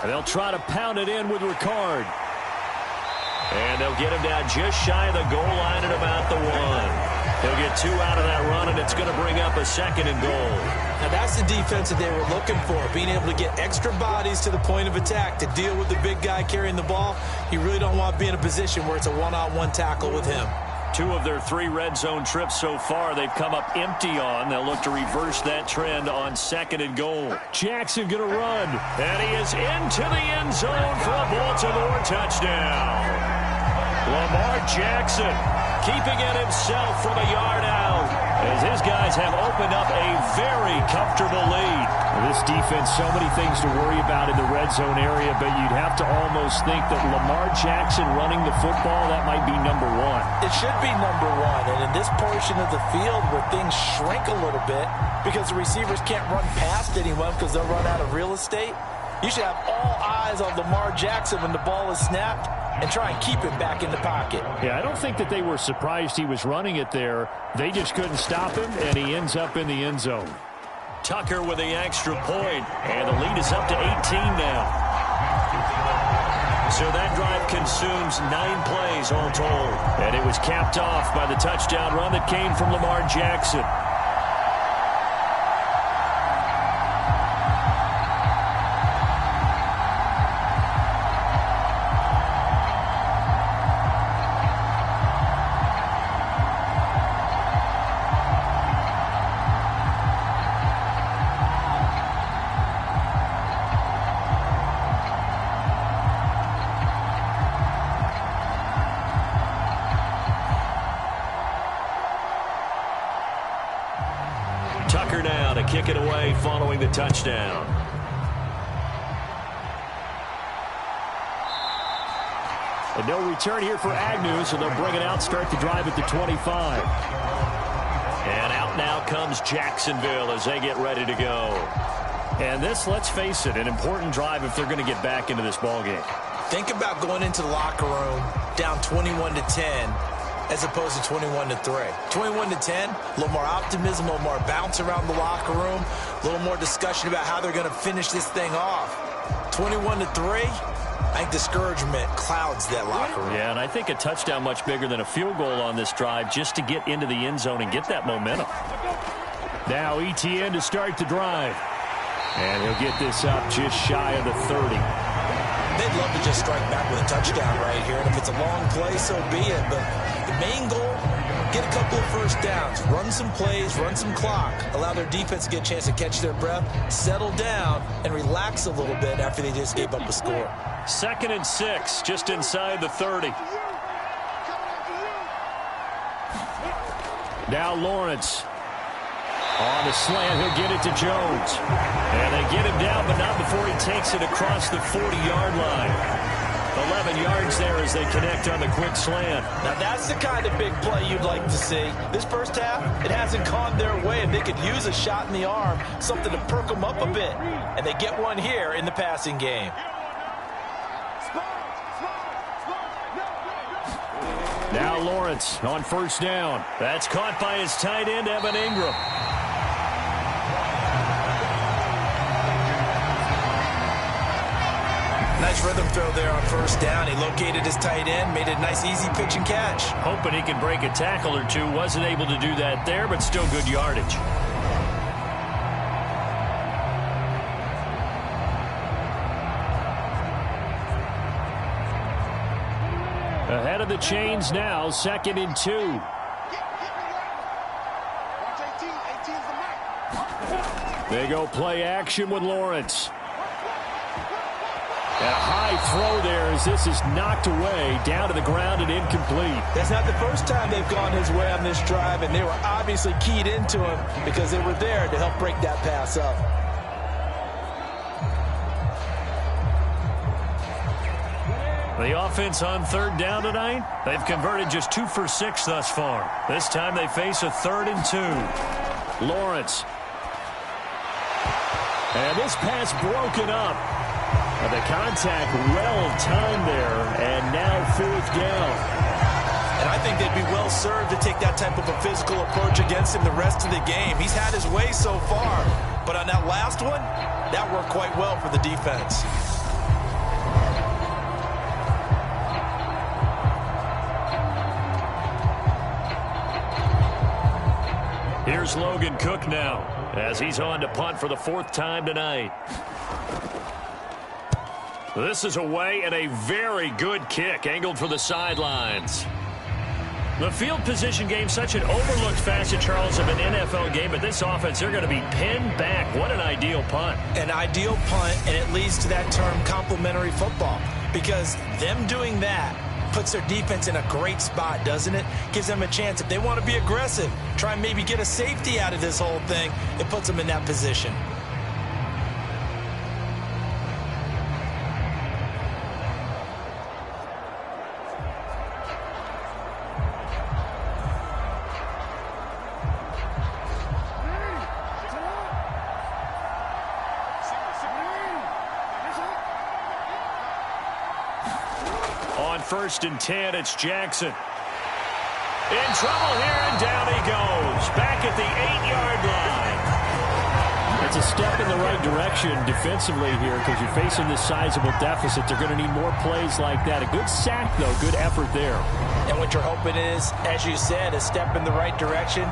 And they'll try to pound it in with Ricard. And they'll get him down just shy of the goal line at about the 1. He'll get 2 out of that run, and it's going to bring up a 2nd and goal. Now that's the defense that they were looking for, being able to get extra bodies to the point of attack to deal with the big guy carrying the ball. You really don't want to be in a position where it's a one-on-one tackle with him. 2 of their 3 red zone trips so far they've come up empty on. They'll look to reverse that trend on 2nd and goal. Jackson going to run. And he is into the end zone for a Baltimore touchdown. Lamar Jackson keeping it himself from a yard out as his guys have opened up a very comfortable lead. This defense, so many things to worry about in the red zone area, but you'd have to almost think that Lamar Jackson running the football, that might be number 1. It should be number 1, and in this portion of the field where things shrink a little bit because the receivers can't run past anyone because they'll run out of real estate, you should have all eyes on Lamar Jackson when the ball is snapped and try and keep it back in the pocket. Yeah, I don't think that they were surprised he was running it there. They just couldn't stop him, and he ends up in the end zone. Tucker with the extra point, and the lead is up to 18 now. So that drive consumes 9 plays all told. And it was capped off by the touchdown run that came from Lamar Jackson. Tucker now to kick it away following the touchdown. And no return here for Agnew, so they'll bring it out, start the drive at the 25. And out now comes Jacksonville as they get ready to go. And this, let's face it, an important drive if they're going to get back into this ballgame. Think about going into the locker room down 21-10 as opposed to 21-3. 21-10, a little more optimism, a little more bounce around the locker room, a little more discussion about how they're going to finish this thing off. 21-3, I think discouragement clouds that locker room. Yeah, and I think a touchdown much bigger than a field goal on this drive just to get into the end zone and get that momentum. Now ETN to start the drive. And he'll get this up just shy of the 30. They'd love to just strike back with a touchdown right here. And if it's a long play, so be it. But the main goal, get a couple of first downs, run some plays, run some clock, allow their defense to get a chance to catch their breath, settle down, and relax a little bit after they just gave up a score. 2nd and 6, just inside the 30. Now Lawrence. On the slant, he'll get it to Jones. And they get him down, but not before he takes it across the 40-yard line. 11 yards there as they connect on the quick slant. Now that's the kind of big play you'd like to see. This first half, it hasn't gone their way, and they could use a shot in the arm, something to perk them up a bit. And they get one here in the passing game. Now Lawrence on first down. That's caught by his tight end, Evan Ingram. Nice rhythm throw there on first down. He located his tight end, made it a nice easy pitch and catch. Hoping he can break a tackle or two. Wasn't able to do that there, but still good yardage. Ahead of the chains now, 2nd and 2. They go play action with Lawrence. And a high throw there as this is knocked away, down to the ground and incomplete. That's not the first time they've gone his way on this drive, and they were obviously keyed into him because they were there to help break that pass up. The offense on 3rd down tonight, they've converted just 2 for 6 thus far. This time they face a 3rd and 2. Lawrence. And this pass broken up. And the contact well timed there, and now 4th down. And I think they'd be well served to take that type of a physical approach against him the rest of the game. He's had his way so far, but on that last one, that worked quite well for the defense. Here's Logan Cook now as he's on to punt for the 4th time tonight. This is away and a very good kick angled for the sidelines. The field position game, such an overlooked facet, Charles, of an NFL game, but this offense, they're going to be pinned back. What an ideal punt. An ideal punt, and it leads to that term complementary football, because them doing that puts their defense in a great spot, doesn't it? Gives them a chance. If they want to be aggressive, try and maybe get a safety out of this whole thing, it puts them in that position. On 1st and 10, it's Jackson. In trouble here, and down he goes. Back at the 8-yard line. It's a step in the right direction defensively here because you're facing this sizable deficit. They're going to need more plays like that. A good sack, though. Good effort there. And what you're hoping is, as you said, a step in the right direction,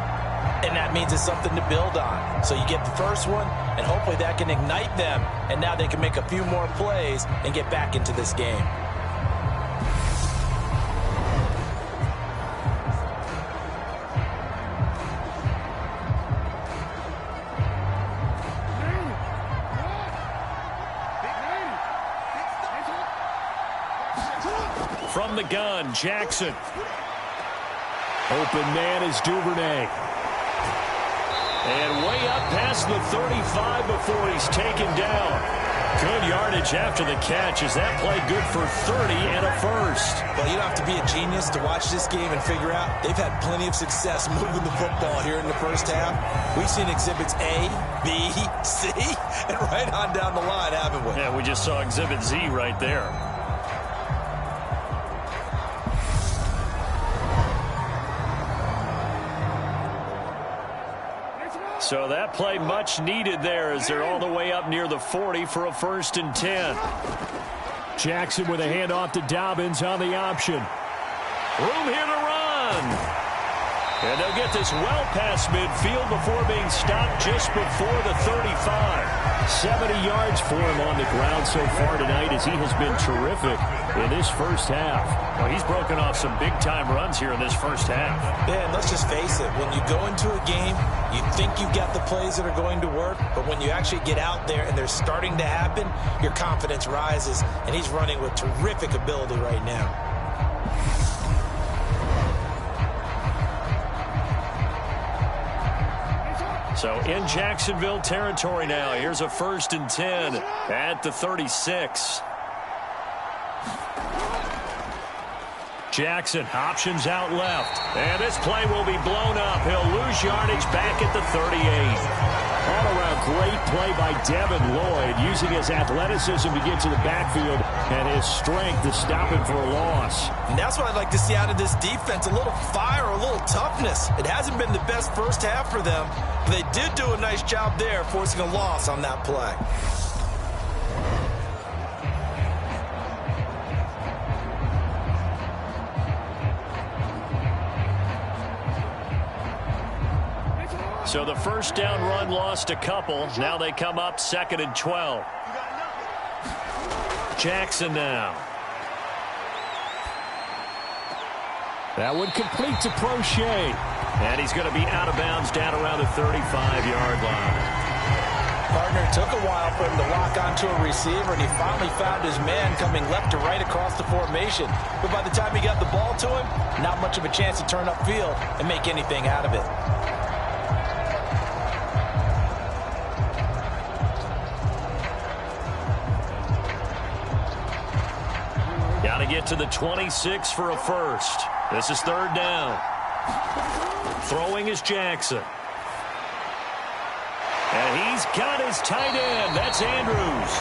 and that means it's something to build on. So you get the first one, and hopefully that can ignite them, and now they can make a few more plays and get back into this game. From the gun, Jackson. Open man is Duvernay. And way up past the 35 before he's taken down. Good yardage after the catch. Is that play good for 30 and a first? Well, you don't have to be a genius to watch this game and figure out they've had plenty of success moving the football here in the first half. We've seen exhibits A, B, C, and right on down the line, haven't we? Yeah, we just saw exhibit Z right there. So that play much needed there as they're all the way up near the 40 for a 1st and 10. Jackson with a handoff to Dobbins on the option. Room here to run. And they'll get this well past midfield before being stopped just before the 35. 70 yards for him on the ground so far tonight as he has been terrific in this first half. Well, he's broken off some big-time runs here in this first half. Yeah, and let's just face it. When you go into a game, you think you've got the plays that are going to work, but when you actually get out there and they're starting to happen, your confidence rises, and he's running with terrific ability right now. So in Jacksonville territory now. Here's a 1st and 10 at the 36. Jackson options out left. And this play will be blown up. He'll lose yardage back at the 38. All-around great play by Devin Lloyd, using his athleticism to get to the backfield and his strength to stop him for a loss. And that's what I'd like to see out of this defense, a little fire, a little toughness. It hasn't been the best first half for them, but they did do a nice job there forcing a loss on that play. So the first down run lost a couple. Now they come up 2nd and 12. Jackson now. That one complete to Prochet. And he's going to be out of bounds down around the 35-yard line. Partner, took a while for him to lock onto a receiver, and he finally found his man coming left to right across the formation. But by the time he got the ball to him, not much of a chance to turn upfield and make anything out of it. Got to get to the 26 for a first. This is 3rd down. Throwing is Jackson. And he's got his tight end. That's Andrews.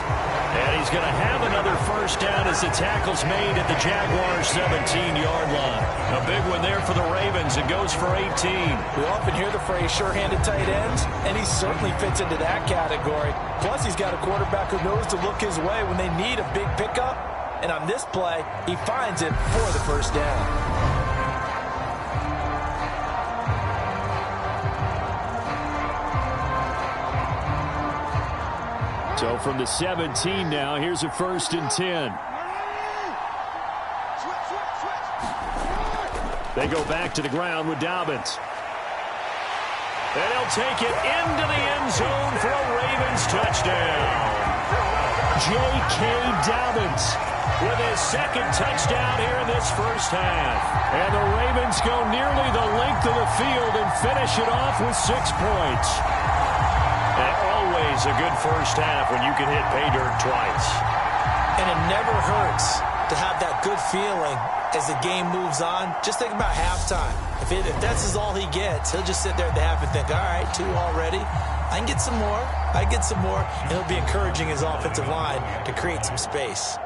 And he's going to have another first down as the tackle's made at the Jaguars' 17-yard line. A big one there for the Ravens. It goes for 18. We often hear the phrase sure-handed tight ends, and he certainly fits into that category. Plus, he's got a quarterback who knows to look his way when they need a big pickup. And on this play, he finds it for the first down. So from the 17 now, here's a 1st and 10. They go back to the ground with Dobbins. And he'll take it into the end zone for a Ravens touchdown. J.K. Dobbins with his 2nd touchdown here in this first half. And the Ravens go nearly the length of the field and finish it off with 6 points. And always a good first half when you can hit pay dirt twice. And it never hurts to have that good feeling as the game moves on. Just think about halftime. If that's all he gets, he'll just sit there at the half and think, all right, 2 already. I can get some more. I get some more. And he'll be encouraging his offensive line to create some space.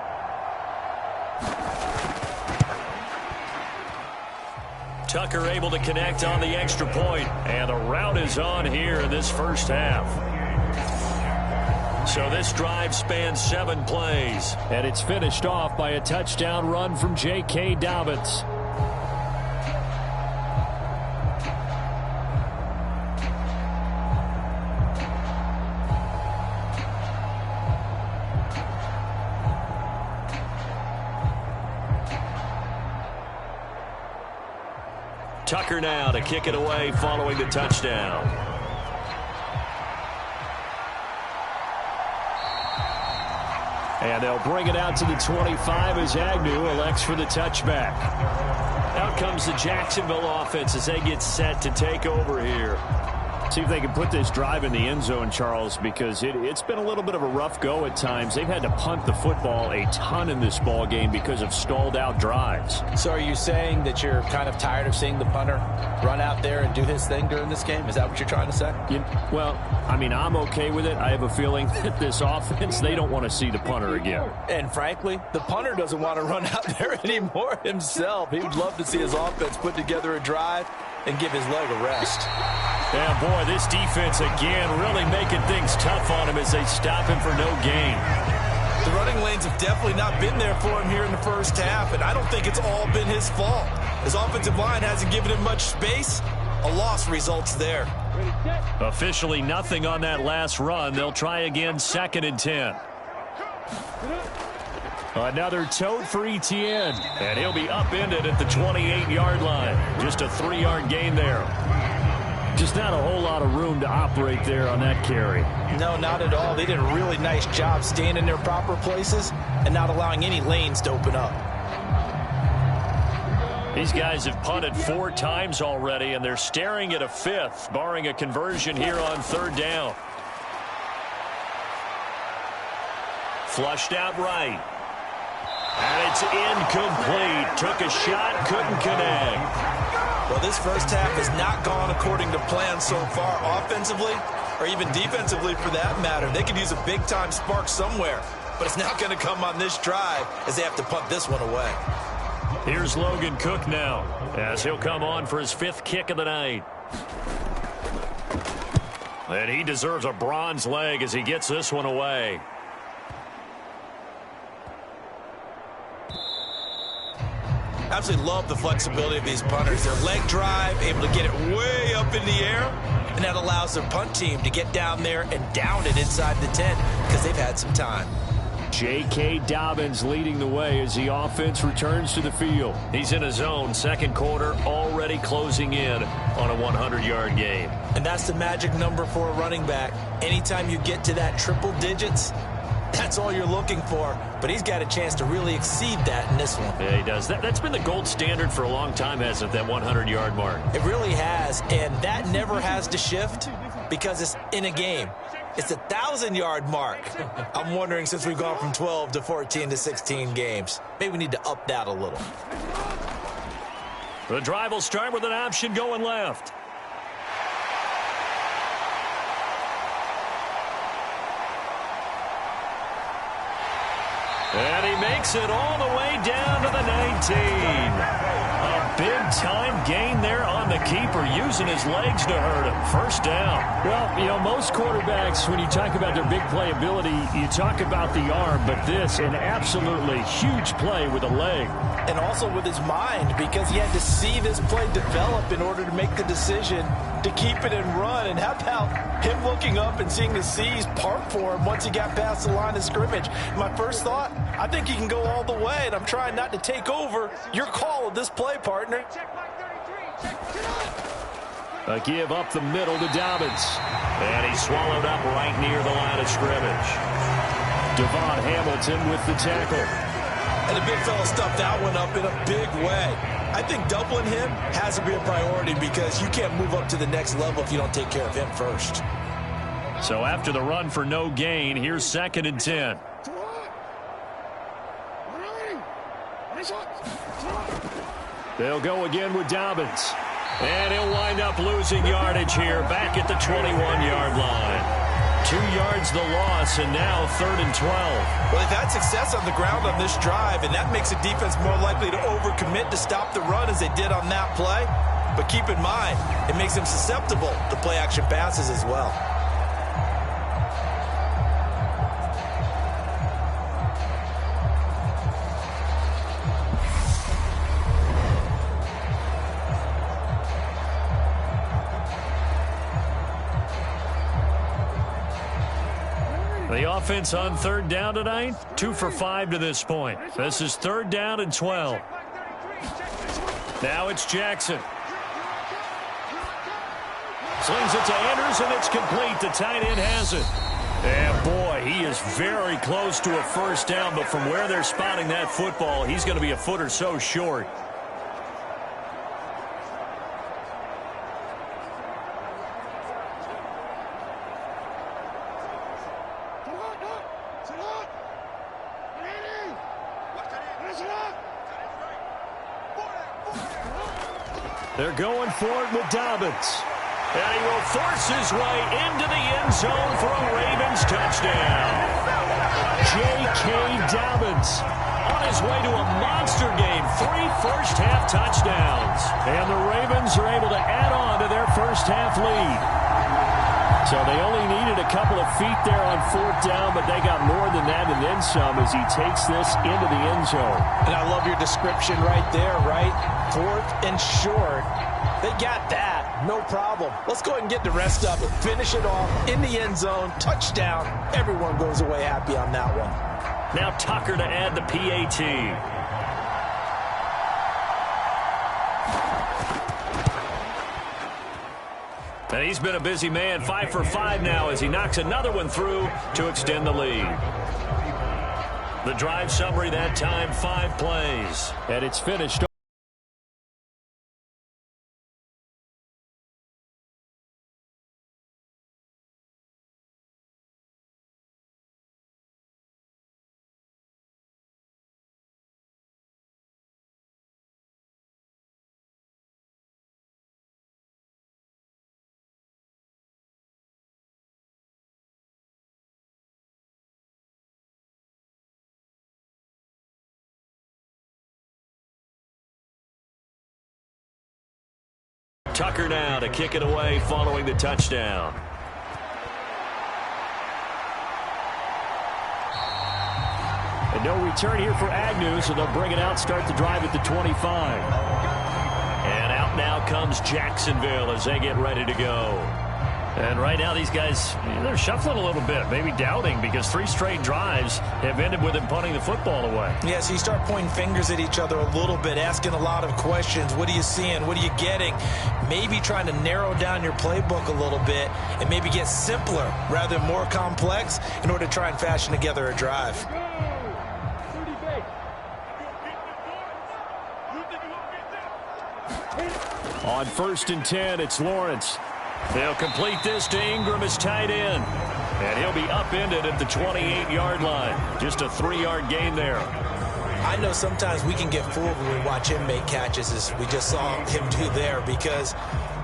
Tucker able to connect on the extra point. And the route is on here in this first half. So this drive spans 7 plays. And it's finished off by a touchdown run from J.K. Dobbins. Tucker now to kick it away following the touchdown. And they'll bring it out to the 25 as Agnew elects for the touchback. Out comes the Jacksonville offense as they get set to take over here. See if they can put this drive in the end zone, Charles, because it's been a little bit of a rough go at times. They've had to punt the football a ton in this ball game because of stalled out drives. So are you saying that you're kind of tired of seeing the punter run out there and do his thing during this game? Is that what you're trying to say? Well, I mean, I'm okay with it. I have a feeling that this offense, they don't want to see the punter again. And frankly, the punter doesn't want to run out there anymore himself. He would love to see his offense put together a drive and give his leg a rest. Yeah, boy, this defense again really making things tough on him as they stop him for no gain. The running lanes have definitely not been there for him here in the first half, and I don't think it's all been his fault. His offensive line hasn't given him much space. A loss results there. Officially nothing on that last run. They'll try again, 2nd and 10. Another tote for Etienne, and he'll be upended at the 28-yard line. Just a 3-yard gain there. Just not a whole lot of room to operate there on that carry. No, not at all. They did a really nice job staying in their proper places and not allowing any lanes to open up. These guys have punted 4 times already, and they're staring at a 5th, barring a conversion here on 3rd down. Flushed out right. And it's incomplete. Took a shot, couldn't connect. Well, this first half has not gone according to plan so far offensively or even defensively for that matter. They could use a big-time spark somewhere, but it's not going to come on this drive as they have to punt this one away. Here's Logan Cook now as he'll come on for his 5th kick of the night. And he deserves a bronze leg as he gets this one away. Absolutely love the flexibility of these punters. Their leg drive, able to get it way up in the air, and that allows their punt team to get down there and down it inside the 10 because they've had some time. J.K. Dobbins leading the way as the offense returns to the field. He's in his zone, 2nd quarter, already closing in on a 100-yard game. And that's the magic number for a running back. Anytime you get to that triple digits, that's all you're looking for. But he's got a chance to really exceed that in this one. Yeah, he does. That's been the gold standard for a long time, hasn't it, that 100-yard mark? It really has, and that never has to shift because it's in a game. It's a 1,000-yard mark. I'm wondering, since we've gone from 12 to 14 to 16 games, maybe we need to up that a little. The drive will start with an option going left. And he makes it all the way down to the 19. A big-time gain there on the keeper, using his legs to hurt him. First down. Well, you know, most quarterbacks, when you talk about their big playability, you talk about the arm, but this, an absolutely huge play with a leg. And also with his mind, because he had to see this play develop in order to make the decision to keep it and run. And how about him looking up and seeing the C's park for him once he got past the line of scrimmage? My first thought, I think he can go all the way, and I'm trying not to take over your call of this play, partner. A give up the middle to Dobbins. And he's swallowed up right near the line of scrimmage. Devon Hamilton with the tackle. And the big fella stuffed that one up in a big way. I think doubling him has to be a priority because you can't move up to the next level if you don't take care of him first. So after the run for no gain, here's 2nd and 10. They'll go again with Dobbins. And he'll wind up losing yardage here back at the 21-yard line. 2 yards the loss, and now 3rd and 12. Well, they've had success on the ground on this drive, and that makes the defense more likely to overcommit to stop the run as they did on that play. But keep in mind, it makes them susceptible to play-action passes as well. The offense on 3rd down tonight, 2 for 5 to this point. This is 3rd down and 12. Now it's Jackson. Slings it to Anders, and it's complete. The tight end has it. And boy, he is very close to a first down, but from where they're spotting that football, he's going to be a foot or so short. They're going for it with Dobbins. And he will force his way into the end zone for a Ravens touchdown. J.K. Dobbins on his way to a monster game. 3 first-half touchdowns. And the Ravens are able to add on to their first-half lead. So they only needed a couple of feet there on 4th down, but they got more than that and then some as he takes this into the end zone. And I love your description right there, right? 4th and short. They got that. No problem. Let's go ahead and get the rest of it. Finish it off in the end zone. Touchdown. Everyone goes away happy on that one. Now Tucker to add the PAT. And he's been a busy man, 5 for 5 now as he knocks another one through to extend the lead. The drive summary that time, 5 plays. And it's finished. Tucker now to kick it away following the touchdown. And no return here for Agnew, so they'll bring it out, start the drive at the 25. And out now comes Jacksonville as they get ready to go. And right now these guys, they're shuffling a little bit, maybe doubting, because 3 straight drives have ended with them punting the football away. Yeah, so you start pointing fingers at each other a little bit, asking a lot of questions. What are you seeing? What are you getting? Maybe trying to narrow down your playbook a little bit and maybe get simpler rather than more complex in order to try and fashion together a drive. On 1st and 10, it's Lawrence. They'll complete this to Ingram as tight end. And he'll be upended at the 28-yard line. Just a 3-yard gain there. I know sometimes we can get fooled when we watch him make catches, as we just saw him do there, because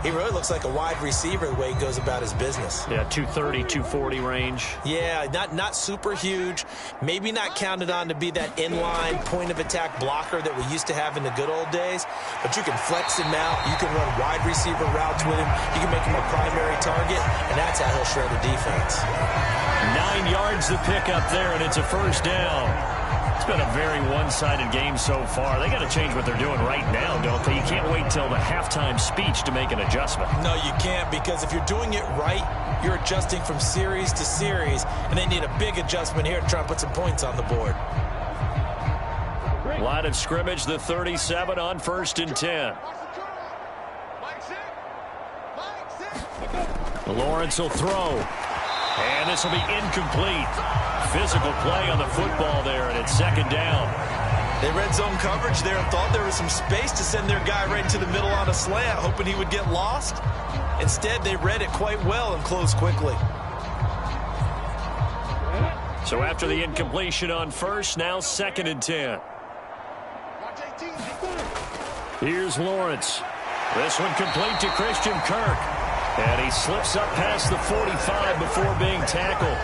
He really looks like a wide receiver the way he goes about his business. Yeah, 230, 240 range. Yeah, not super huge. Maybe not counted on to be that inline point-of-attack blocker that we used to have in the good old days. But you can flex him out. You can run wide receiver routes with him. You can make him a primary target, and that's how he'll shred a defense. 9 yards to pick up there, and it's a first down. It's been a very one-sided game so far. They got to change what they're doing right now, don't they? You can't wait till the halftime speech to make an adjustment. No, you can't, because if you're doing it right, you're adjusting from series to series, and they need a big adjustment here to try and put some points on the board. Line of scrimmage, the 37 on 1st and 10. Lawrence will throw. And this will be incomplete. Physical play on the football there, and it's 2nd down. They red zone coverage there and thought there was some space to send their guy right into the middle on a slant, hoping he would get lost. Instead, they read it quite well and closed quickly. So after the incompletion on 1st, now 2nd and 10. Here's Lawrence. This one complete to Christian Kirk. And he slips up past the 45 before being tackled.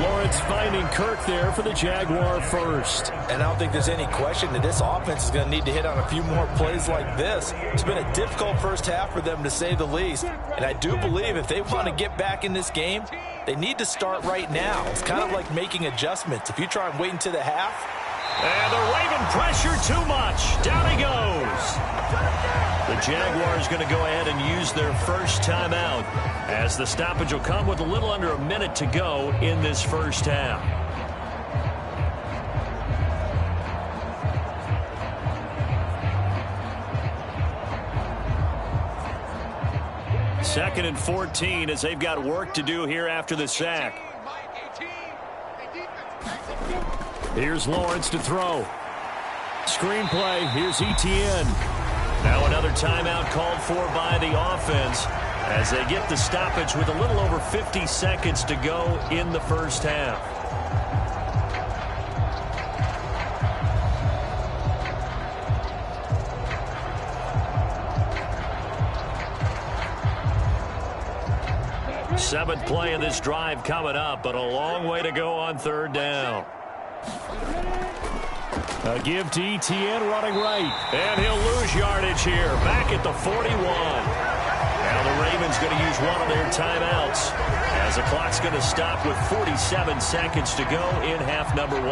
Lawrence finding Kirk there for the Jaguar first. And I don't think there's any question that this offense is going to need to hit on a few more plays like this. It's been a difficult first half for them, to say the least. And I do believe if they want to get back in this game, they need to start right now. It's kind of like making adjustments. If you try and wait until the half. And the Raven pressure too much. Down he goes. The Jaguars going to go ahead and use their first timeout, as the stoppage will come with a little under a minute to go in this first half. Second and 14 as they've got work to do here after the sack. Here's Lawrence to throw. Screen play. Here's Etienne. Now another timeout called for by the offense as they get the stoppage with a little over 50 seconds to go in the first half. Seventh play of this drive coming up, but a long way to go on 3rd down. A give to Etienne running right. And he'll lose yardage here. Back at the 41. Now the Ravens going to use one of their timeouts, as the clock's going to stop with 47 seconds to go in half number 1.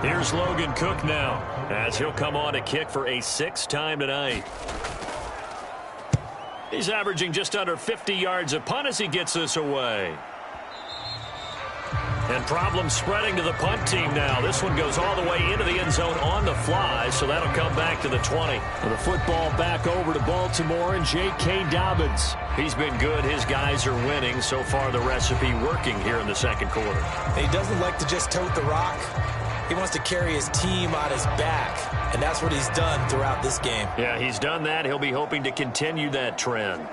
Here's Logan Cook now, as he'll come on to kick for a 6th time tonight. He's averaging just under 50 yards a punt as he gets this away. And problems spreading to the punt team now. This one goes all the way into the end zone on the fly, so that'll come back to the 20. And the football back over to Baltimore and J.K. Dobbins. He's been good. His guys are winning. So far, the recipe working here in the 2nd quarter. He doesn't like to just tote the rock. He wants to carry his team on his back, and that's what he's done throughout this game. Yeah, he's done that. He'll be hoping to continue that trend.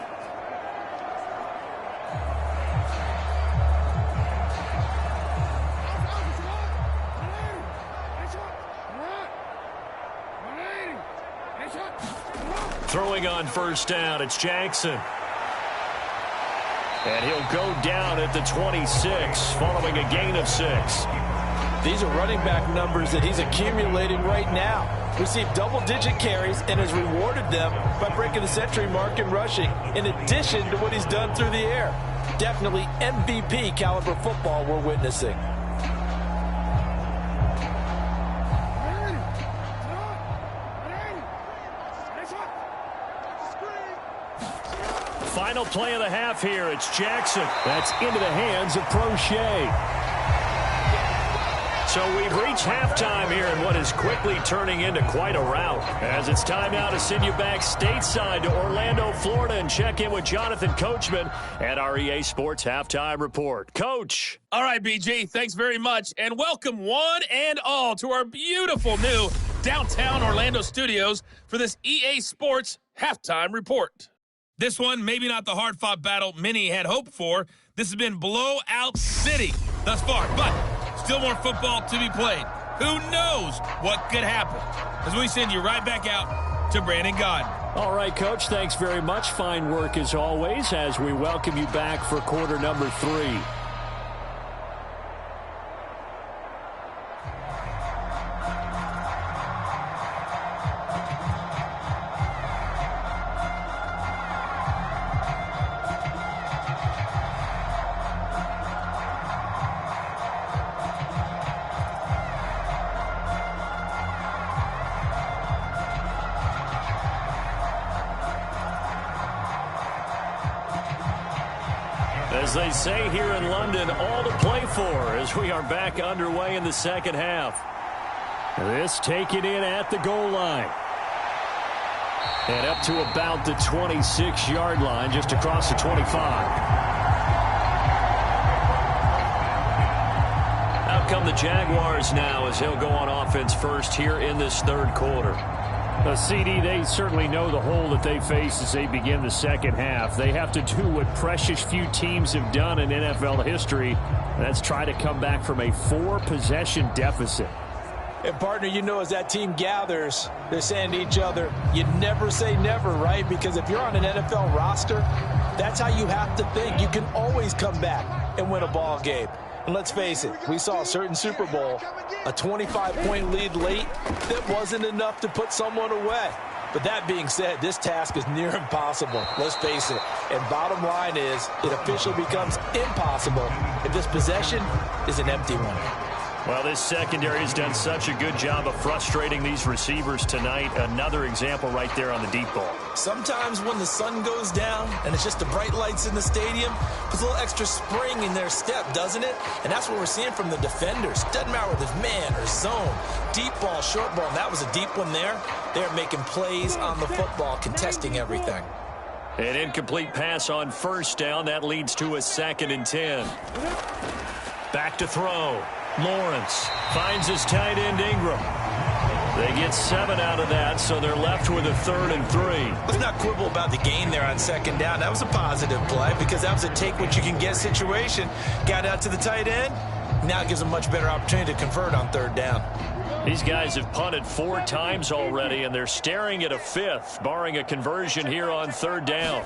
Throwing on 1st down, it's Jackson. And he'll go down at the 26, following a gain of 6. These are running back numbers that he's accumulating right now. Received double-digit carries and has rewarded them by breaking the century mark in rushing, in addition to what he's done through the air. Definitely MVP caliber football we're witnessing. Final play of the half here. It's Jackson. That's into the hands of Prochet. So we've reached halftime here in what is quickly turning into quite a rout, as it's time now to send you back stateside to Orlando, Florida, and check in with Jonathan Coachman at our EA Sports Halftime Report. Coach. All right, BG, thanks very much, and welcome one and all to our beautiful new downtown Orlando studios for this EA Sports Halftime Report. This one, maybe not the hard-fought battle many had hoped for. This has been Blowout City. thus far, but still more football to be played. Who knows what could happen? As we send you right back out to Brandon Gaudin. All right, Coach, thanks very much. Fine work as always as we welcome you back for quarter number 3. As they say here in London, all to play for as we are back underway in the second half. This taken in at the goal line. And up to about the 26-yard line, just across the 25. Out come the Jaguars now as they'll go on offense first here in this third quarter. CD, they certainly know the hole that they face as they begin the second half. They have to do what precious few teams have done in NFL history. That's try to come back from a 4-possession deficit. And, partner, you know, as that team gathers, they're saying to each other, you never say never, right? Because if you're on an NFL roster, that's how you have to think. You can always come back and win a ball game. And let's face it, we saw a certain Super Bowl, a 25-point lead late that wasn't enough to put someone away. But that being said, this task is near impossible. Let's face it. And bottom line is, it officially becomes impossible if this possession is an empty one. Well, this secondary has done such a good job of frustrating these receivers tonight. Another example right there on the deep ball. Sometimes when the sun goes down and it's just the bright lights in the stadium, puts a little extra spring in their step, doesn't it? And that's what we're seeing from the defenders. Doesn't matter whether it's man or zone, deep ball, short ball. And that was a deep one there. They're making plays on the football, contesting everything. An incomplete pass on first down. That leads to a 2nd and 10. Back to throw. Lawrence finds his tight end Ingram. They get 7 out of that, so they're left with a 3rd and 3. Let's not quibble about the gain there on 2nd down. That was a positive play because that was a take-what-you-can-get situation. Got out to the tight end. Now it gives them a much better opportunity to convert on 3rd down. These guys have punted 4 times already, and they're staring at a 5th, barring a conversion here on 3rd down.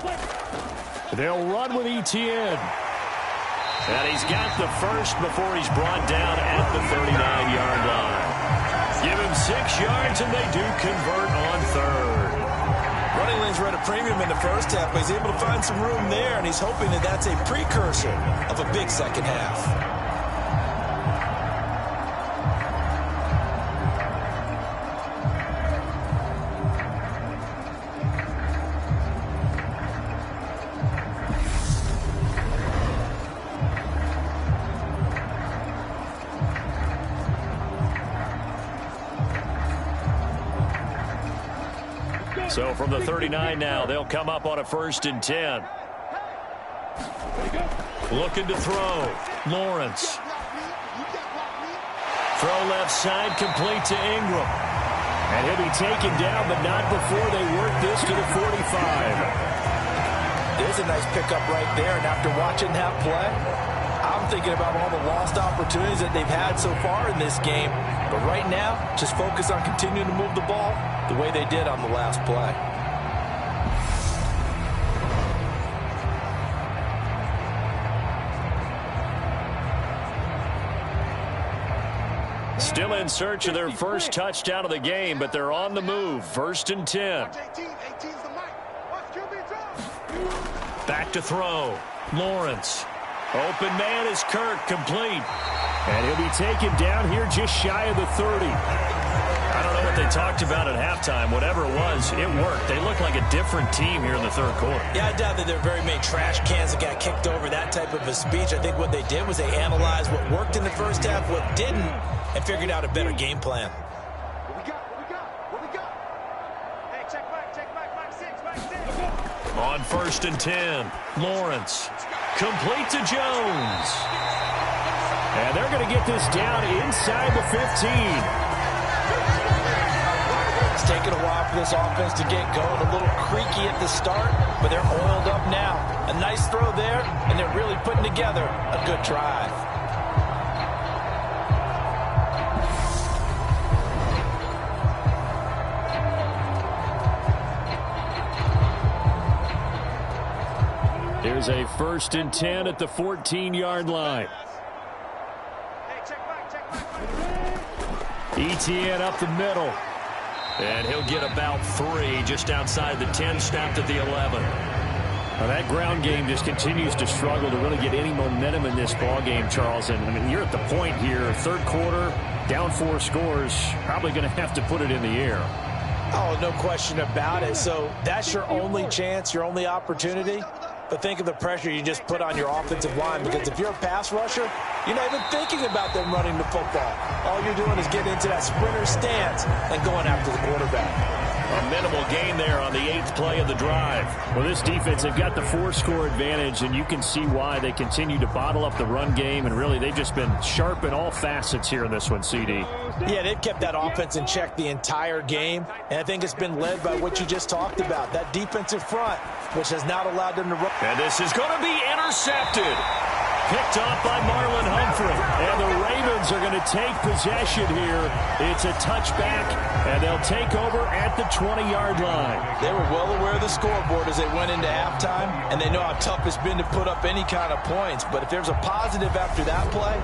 They'll run with Etienne. And he's got the first before he's brought down at the 39-yard line. Give him 6 yards, and they do convert on 3rd. Running lanes were at a premium in the first half, but he's able to find some room there, and he's hoping that that's a precursor of a big second half. So from the 39 now, they'll come up on a 1st and 10. Looking to throw. Lawrence. Throw left side, complete to Ingram. And he'll be taken down, but not before they work this to the 45. There's a nice pickup right there, and after watching that play, I'm thinking about all the lost opportunities that they've had so far in this game. But right now, just focus on continuing to move the ball the way they did on the last play. Still in search of their first touchdown of the game, but they're on the move. 1st and 10. Back to throw. Lawrence. Open man is Kirk, complete. And he'll be taken down here just shy of the 30. I don't know what they talked about at halftime. Whatever it was, it worked. They look like a different team here in the 3rd quarter. Yeah, I doubt that there are very many trash cans that got kicked over, that type of a speech. I think what they did was they analyzed what worked in the first half, what didn't, and figured out a better game plan. Hey, check back, 6. On 1st and 10, Lawrence. Complete to Jones. And they're going to get this down inside the 15. It's taken a while for this offense to get going. A little creaky at the start, but they're oiled up now. A nice throw there, and they're really putting together a good drive. Here's a 1st and 10 at the 14-yard line. Hey, check back. Etienne up the middle. And he'll get about 3 just outside the 10, snapped at the 11. Now that ground game just continues to struggle to really get any momentum in this ball game, Charles. And I mean, you're at the point here, 3rd quarter, down 4 scores, probably going to have to put it in the air. Oh, no question about it. So that's your only chance, your only opportunity. But think of the pressure you just put on your offensive line, because if you're a pass rusher, you're not even thinking about them running the football. All you're doing is getting into that sprinter stance and going after the quarterback. A minimal gain there on the 8th play of the drive. Well, this defense, they've got the 4-score advantage, and you can see why they continue to bottle up the run game, and really they've just been sharp in all facets here in this one, CD. Yeah, they've kept that offense in check the entire game, and I think it's been led by what you just talked about, that defensive front, which has not allowed them to run. And this is going to be intercepted. Picked off by Marlon Humphrey. And the Ravens are going to take possession here. It's a touchback, and they'll take over at the 20-yard line. They were well aware of the scoreboard as they went into halftime, and they know how tough it's been to put up any kind of points. But if there's a positive after that play,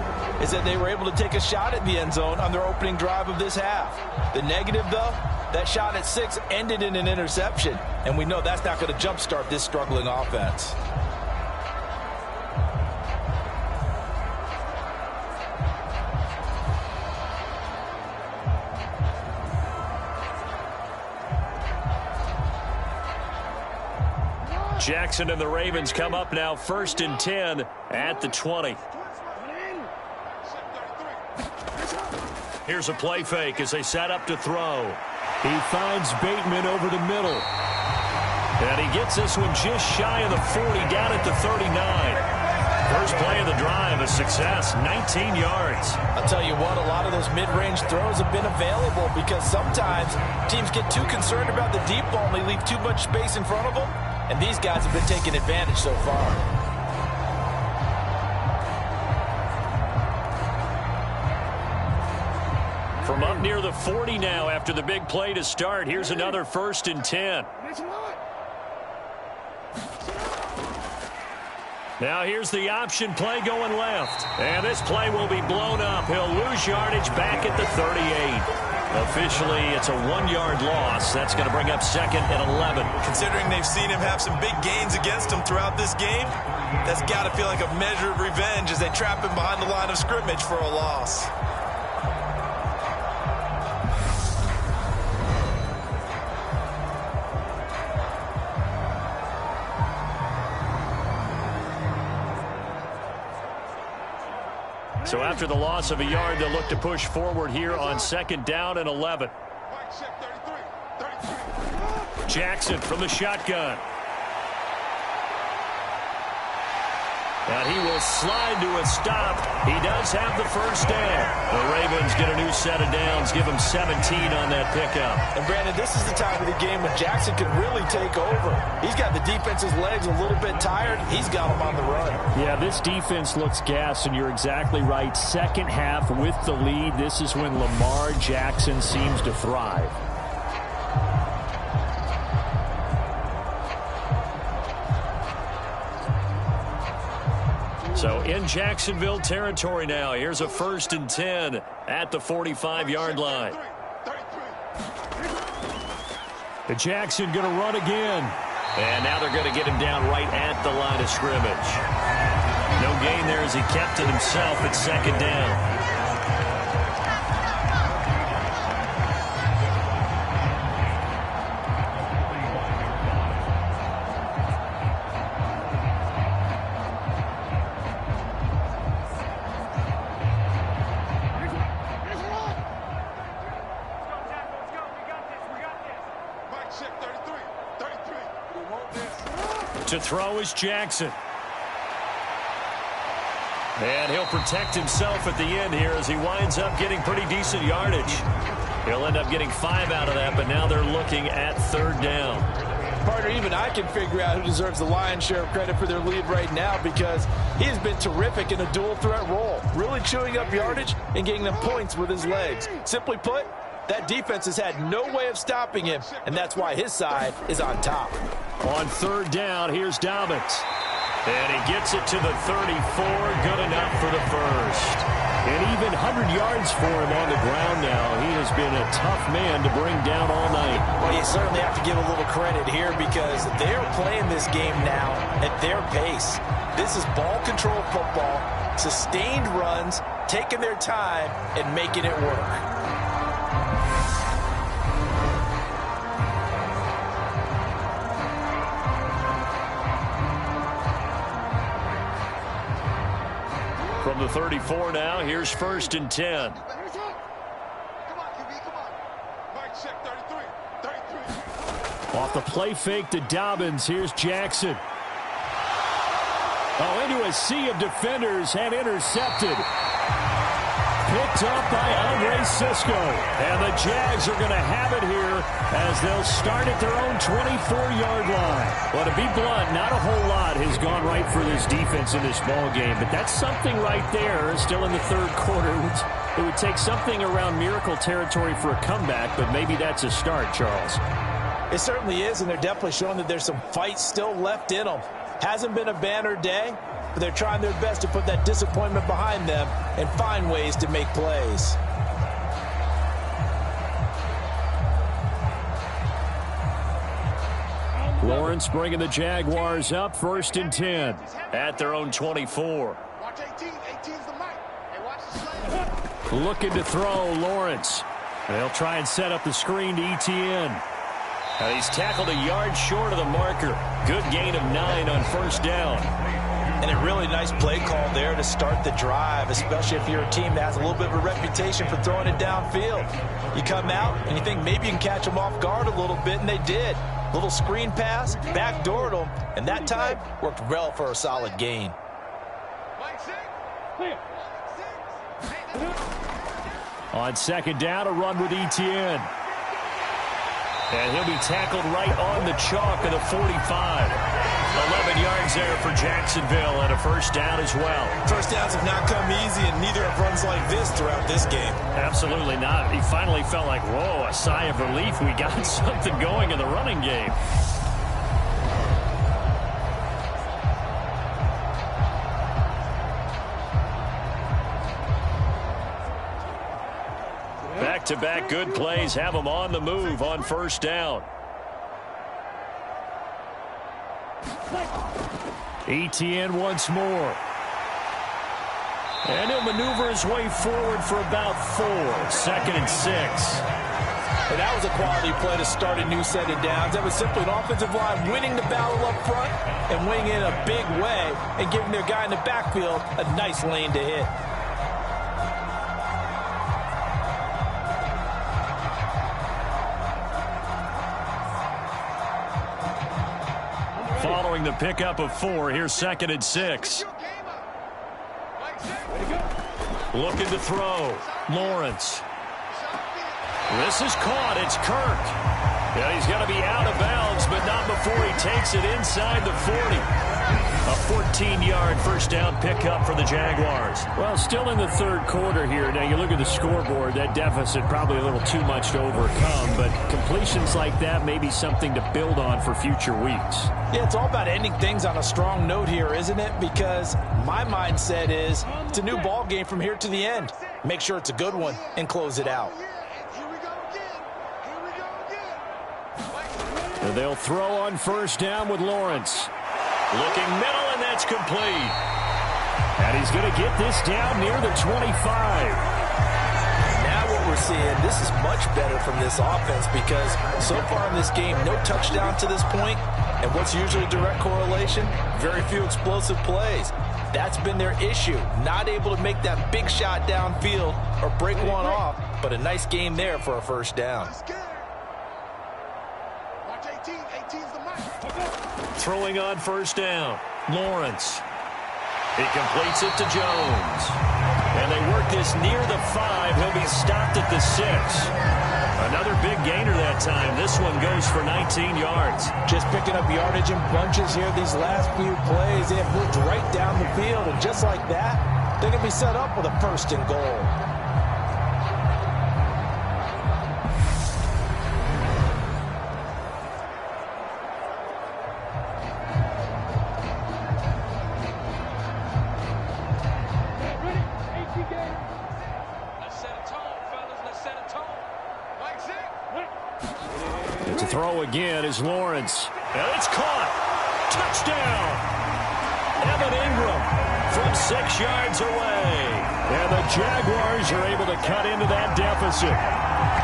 is that they were able to take a shot at the end zone on their opening drive of this half. The negative, though, that shot at 6 ended in an interception, and we know that's not going to jumpstart this struggling offense. Jackson and the Ravens come up now 1st and 10 at the 20. Here's a play fake as they set up to throw. He finds Bateman over the middle. And he gets this one just shy of the 40, down at the 39. First play of the drive, a success, 19 yards. I'll tell you what, a lot of those mid-range throws have been available because sometimes teams get too concerned about the deep ball and they leave too much space in front of them. And these guys have been taking advantage so far. From up near the 40 now after the big play to start. Here's another 1st and 10. Now here's the option play going left. And this play will be blown up. He'll lose yardage back at the 38. Officially, it's a 1-yard loss. That's going to bring up 2nd and 11. Considering they've seen him have some big gains against them throughout this game, that's got to feel like a measure of revenge as they trap him behind the line of scrimmage for a loss. So after the loss of a yard, they'll look to push forward here on 2nd down and 11. Jackson from the shotgun. And he will slide to a stop. He does have the first down. The Ravens get a new set of downs, give him 17 on that pickup. And Brandon, this is the time of the game when Jackson could really take over. He's got the defense's legs a little bit tired. He's got them on the run. Yeah, this defense looks gassed, and you're exactly right. Second half with the lead, this is when Lamar Jackson seems to thrive. So in Jacksonville territory now. Here's a 1st and 10 at the 45-yard line. And Jackson going to run again. And now they're going to get him down right at the line of scrimmage. No gain there as he kept it himself at 2nd down. To throw is Jackson. And he'll protect himself at the end here as he winds up getting pretty decent yardage. He'll end up getting 5 out of that, but now they're looking at 3rd down. Partner, even I can figure out who deserves the lion's share of credit for their lead right now, because he has been terrific in a dual threat role, really chewing up yardage and getting them points with his legs. Simply put, that defense has had no way of stopping him, and that's why his side is on top. On 3rd down, here's Dobbins. And he gets it to the 34. Good enough for the first. And even 100 yards for him on the ground now. He has been a tough man to bring down all night. Well, you certainly have to give a little credit here because they're playing this game now at their pace. This is ball control football, sustained runs, taking their time and making it work. From the 34 now, here's 1st and 10. Off the play fake to Dobbins, here's Jackson. Oh, into a sea of defenders and intercepted. Picked up by Andre Sisco. And the Jags are going to have it here as they'll start at their own 24-yard line. Well, to be blunt, not a whole lot has gone right for this defense in this ball game, but that's something right there, still in the third quarter. It would take something around miracle territory for a comeback, but maybe that's a start, Charles. It certainly is, and they're definitely showing that there's some fight still left in them. Hasn't been a banner day, but they're trying their best to put that disappointment behind them and find ways to make plays. Lawrence bringing the Jaguars up, 1st and 10 at their own 24. Watch 18. 18's the mic. Hey, watch the slant. Looking to throw, Lawrence. They'll try and set up the screen to Etienne. And he's tackled a yard short of the marker. Good gain of 9 on 1st down. And a really nice play call there to start the drive, especially if you're a team that has a little bit of a reputation for throwing it downfield. You come out and you think maybe you can catch them off guard a little bit, and they did. Little screen pass, backdoored them, and that time worked well for a solid gain. On 2nd down, a run with Etienne. And he'll be tackled right on the chalk of the 45. 11 yards there for Jacksonville and a 1st down as well. 1st downs have not come easy, and neither have runs like this throughout this game. Absolutely not. He finally felt like, whoa, a sigh of relief. We got something going in the running game. Back-to-back good plays have them on the move on 1st down. Etienne once more. And he'll maneuver his way forward for about 4. 2nd and 6. And that was a quality play to start a new set of downs. That was simply an offensive line winning the battle up front and winning in a big way and giving their guy in the backfield a nice lane to hit. Following the pickup of 4, here's 2nd and 6. Looking to throw. Lawrence. This is caught. It's Kirk. Yeah, he's going to be out of bounds, but not before he takes it inside the 40. A 14-yard 1st down pickup for the Jaguars. Well, still in the third quarter here. Now, you look at the scoreboard, that deficit probably a little too much to overcome, but completions like that may be something to build on for future weeks. Yeah, it's all about ending things on a strong note here, isn't it? Because my mindset is it's a new ball game from here to the end. Make sure it's a good one and close it out. They'll throw on 1st down with Lawrence. Looking middle, and that's complete. And he's going to get this down near the 25. Now what we're seeing, this is much better from this offense because so far in this game, no touchdown to this point. And what's usually a direct correlation? Very few explosive plays. That's been their issue. Not able to make that big shot downfield or break one off, but a nice game there for a 1st down. Throwing on 1st down. Lawrence. He completes it to Jones. And they work this near the 5. He'll be stopped at the 6. Another big gainer that time. This one goes for 19 yards. Just picking up yardage in bunches here these last few plays. They have moved right down the field. And just like that, they're going to be set up with a 1st and goal. throw again is Lawrence. And it's caught. Touchdown. Evan Ingram from 6 yards away. And the Jaguars are able to cut into that deficit.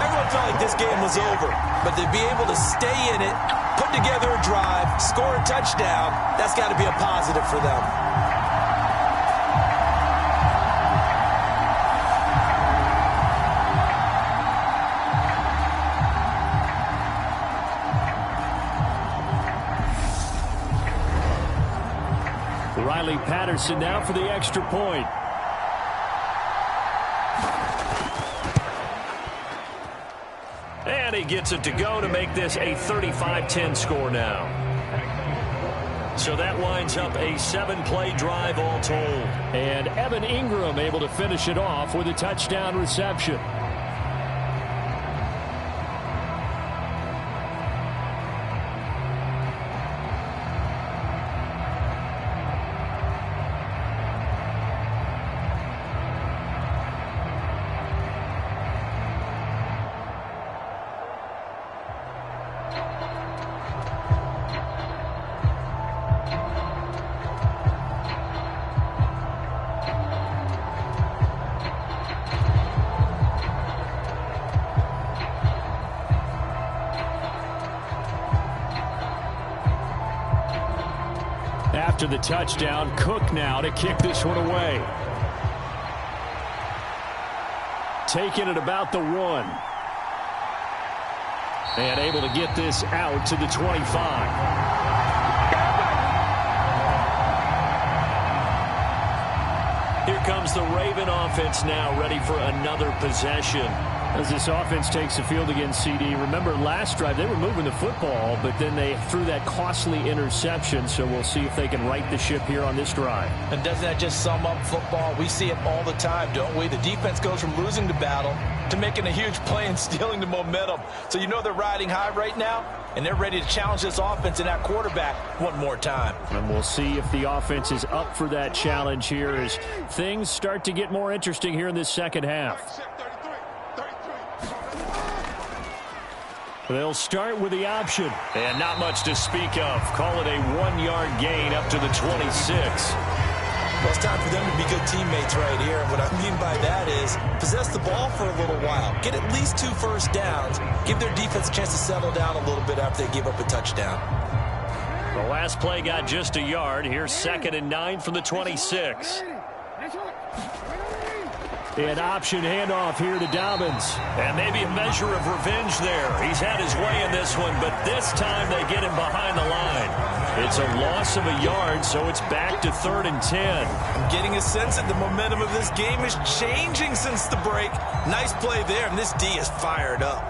Everyone felt like this game was over, but to be able to stay in it, put together a drive, score a touchdown, that's got to be a positive for them. Riley Patterson now for the extra point. And he gets it to go to make this a 35-10 score now. So that winds up a 7-play drive all told. And Evan Ingram able to finish it off with a touchdown reception. After the touchdown, Cook now to kick this one away. Taking it about the 1. And able to get this out to the 25. Here comes the Raven offense now, ready for another possession. As this offense takes the field against CD, remember last drive they were moving the football, but then they threw that costly interception, so we'll see if they can right the ship here on this drive. And doesn't that just sum up football? We see it all the time, don't we? The defense goes from losing the battle to making a huge play and stealing the momentum. So you know they're riding high right now, and they're ready to challenge this offense and that quarterback one more time. And we'll see if the offense is up for that challenge here as things start to get more interesting here in this second half. They'll start with the option. And not much to speak of. Call it a 1-yard gain up to the 26. Well, it's time for them to be good teammates right here. And what I mean by that is possess the ball for a little while. Get at least 2 first downs. Give their defense a chance to settle down a little bit after they give up a touchdown. The last play got just a yard. Here's 2nd and 9 from the 26. An option handoff here to Dobbins. And maybe a measure of revenge there. He's had his way in this one, but this time they get him behind the line. It's a loss of a yard, so it's back to 3rd and 10. I'm getting a sense that the momentum of this game is changing since the break. Nice play there, and this D is fired up.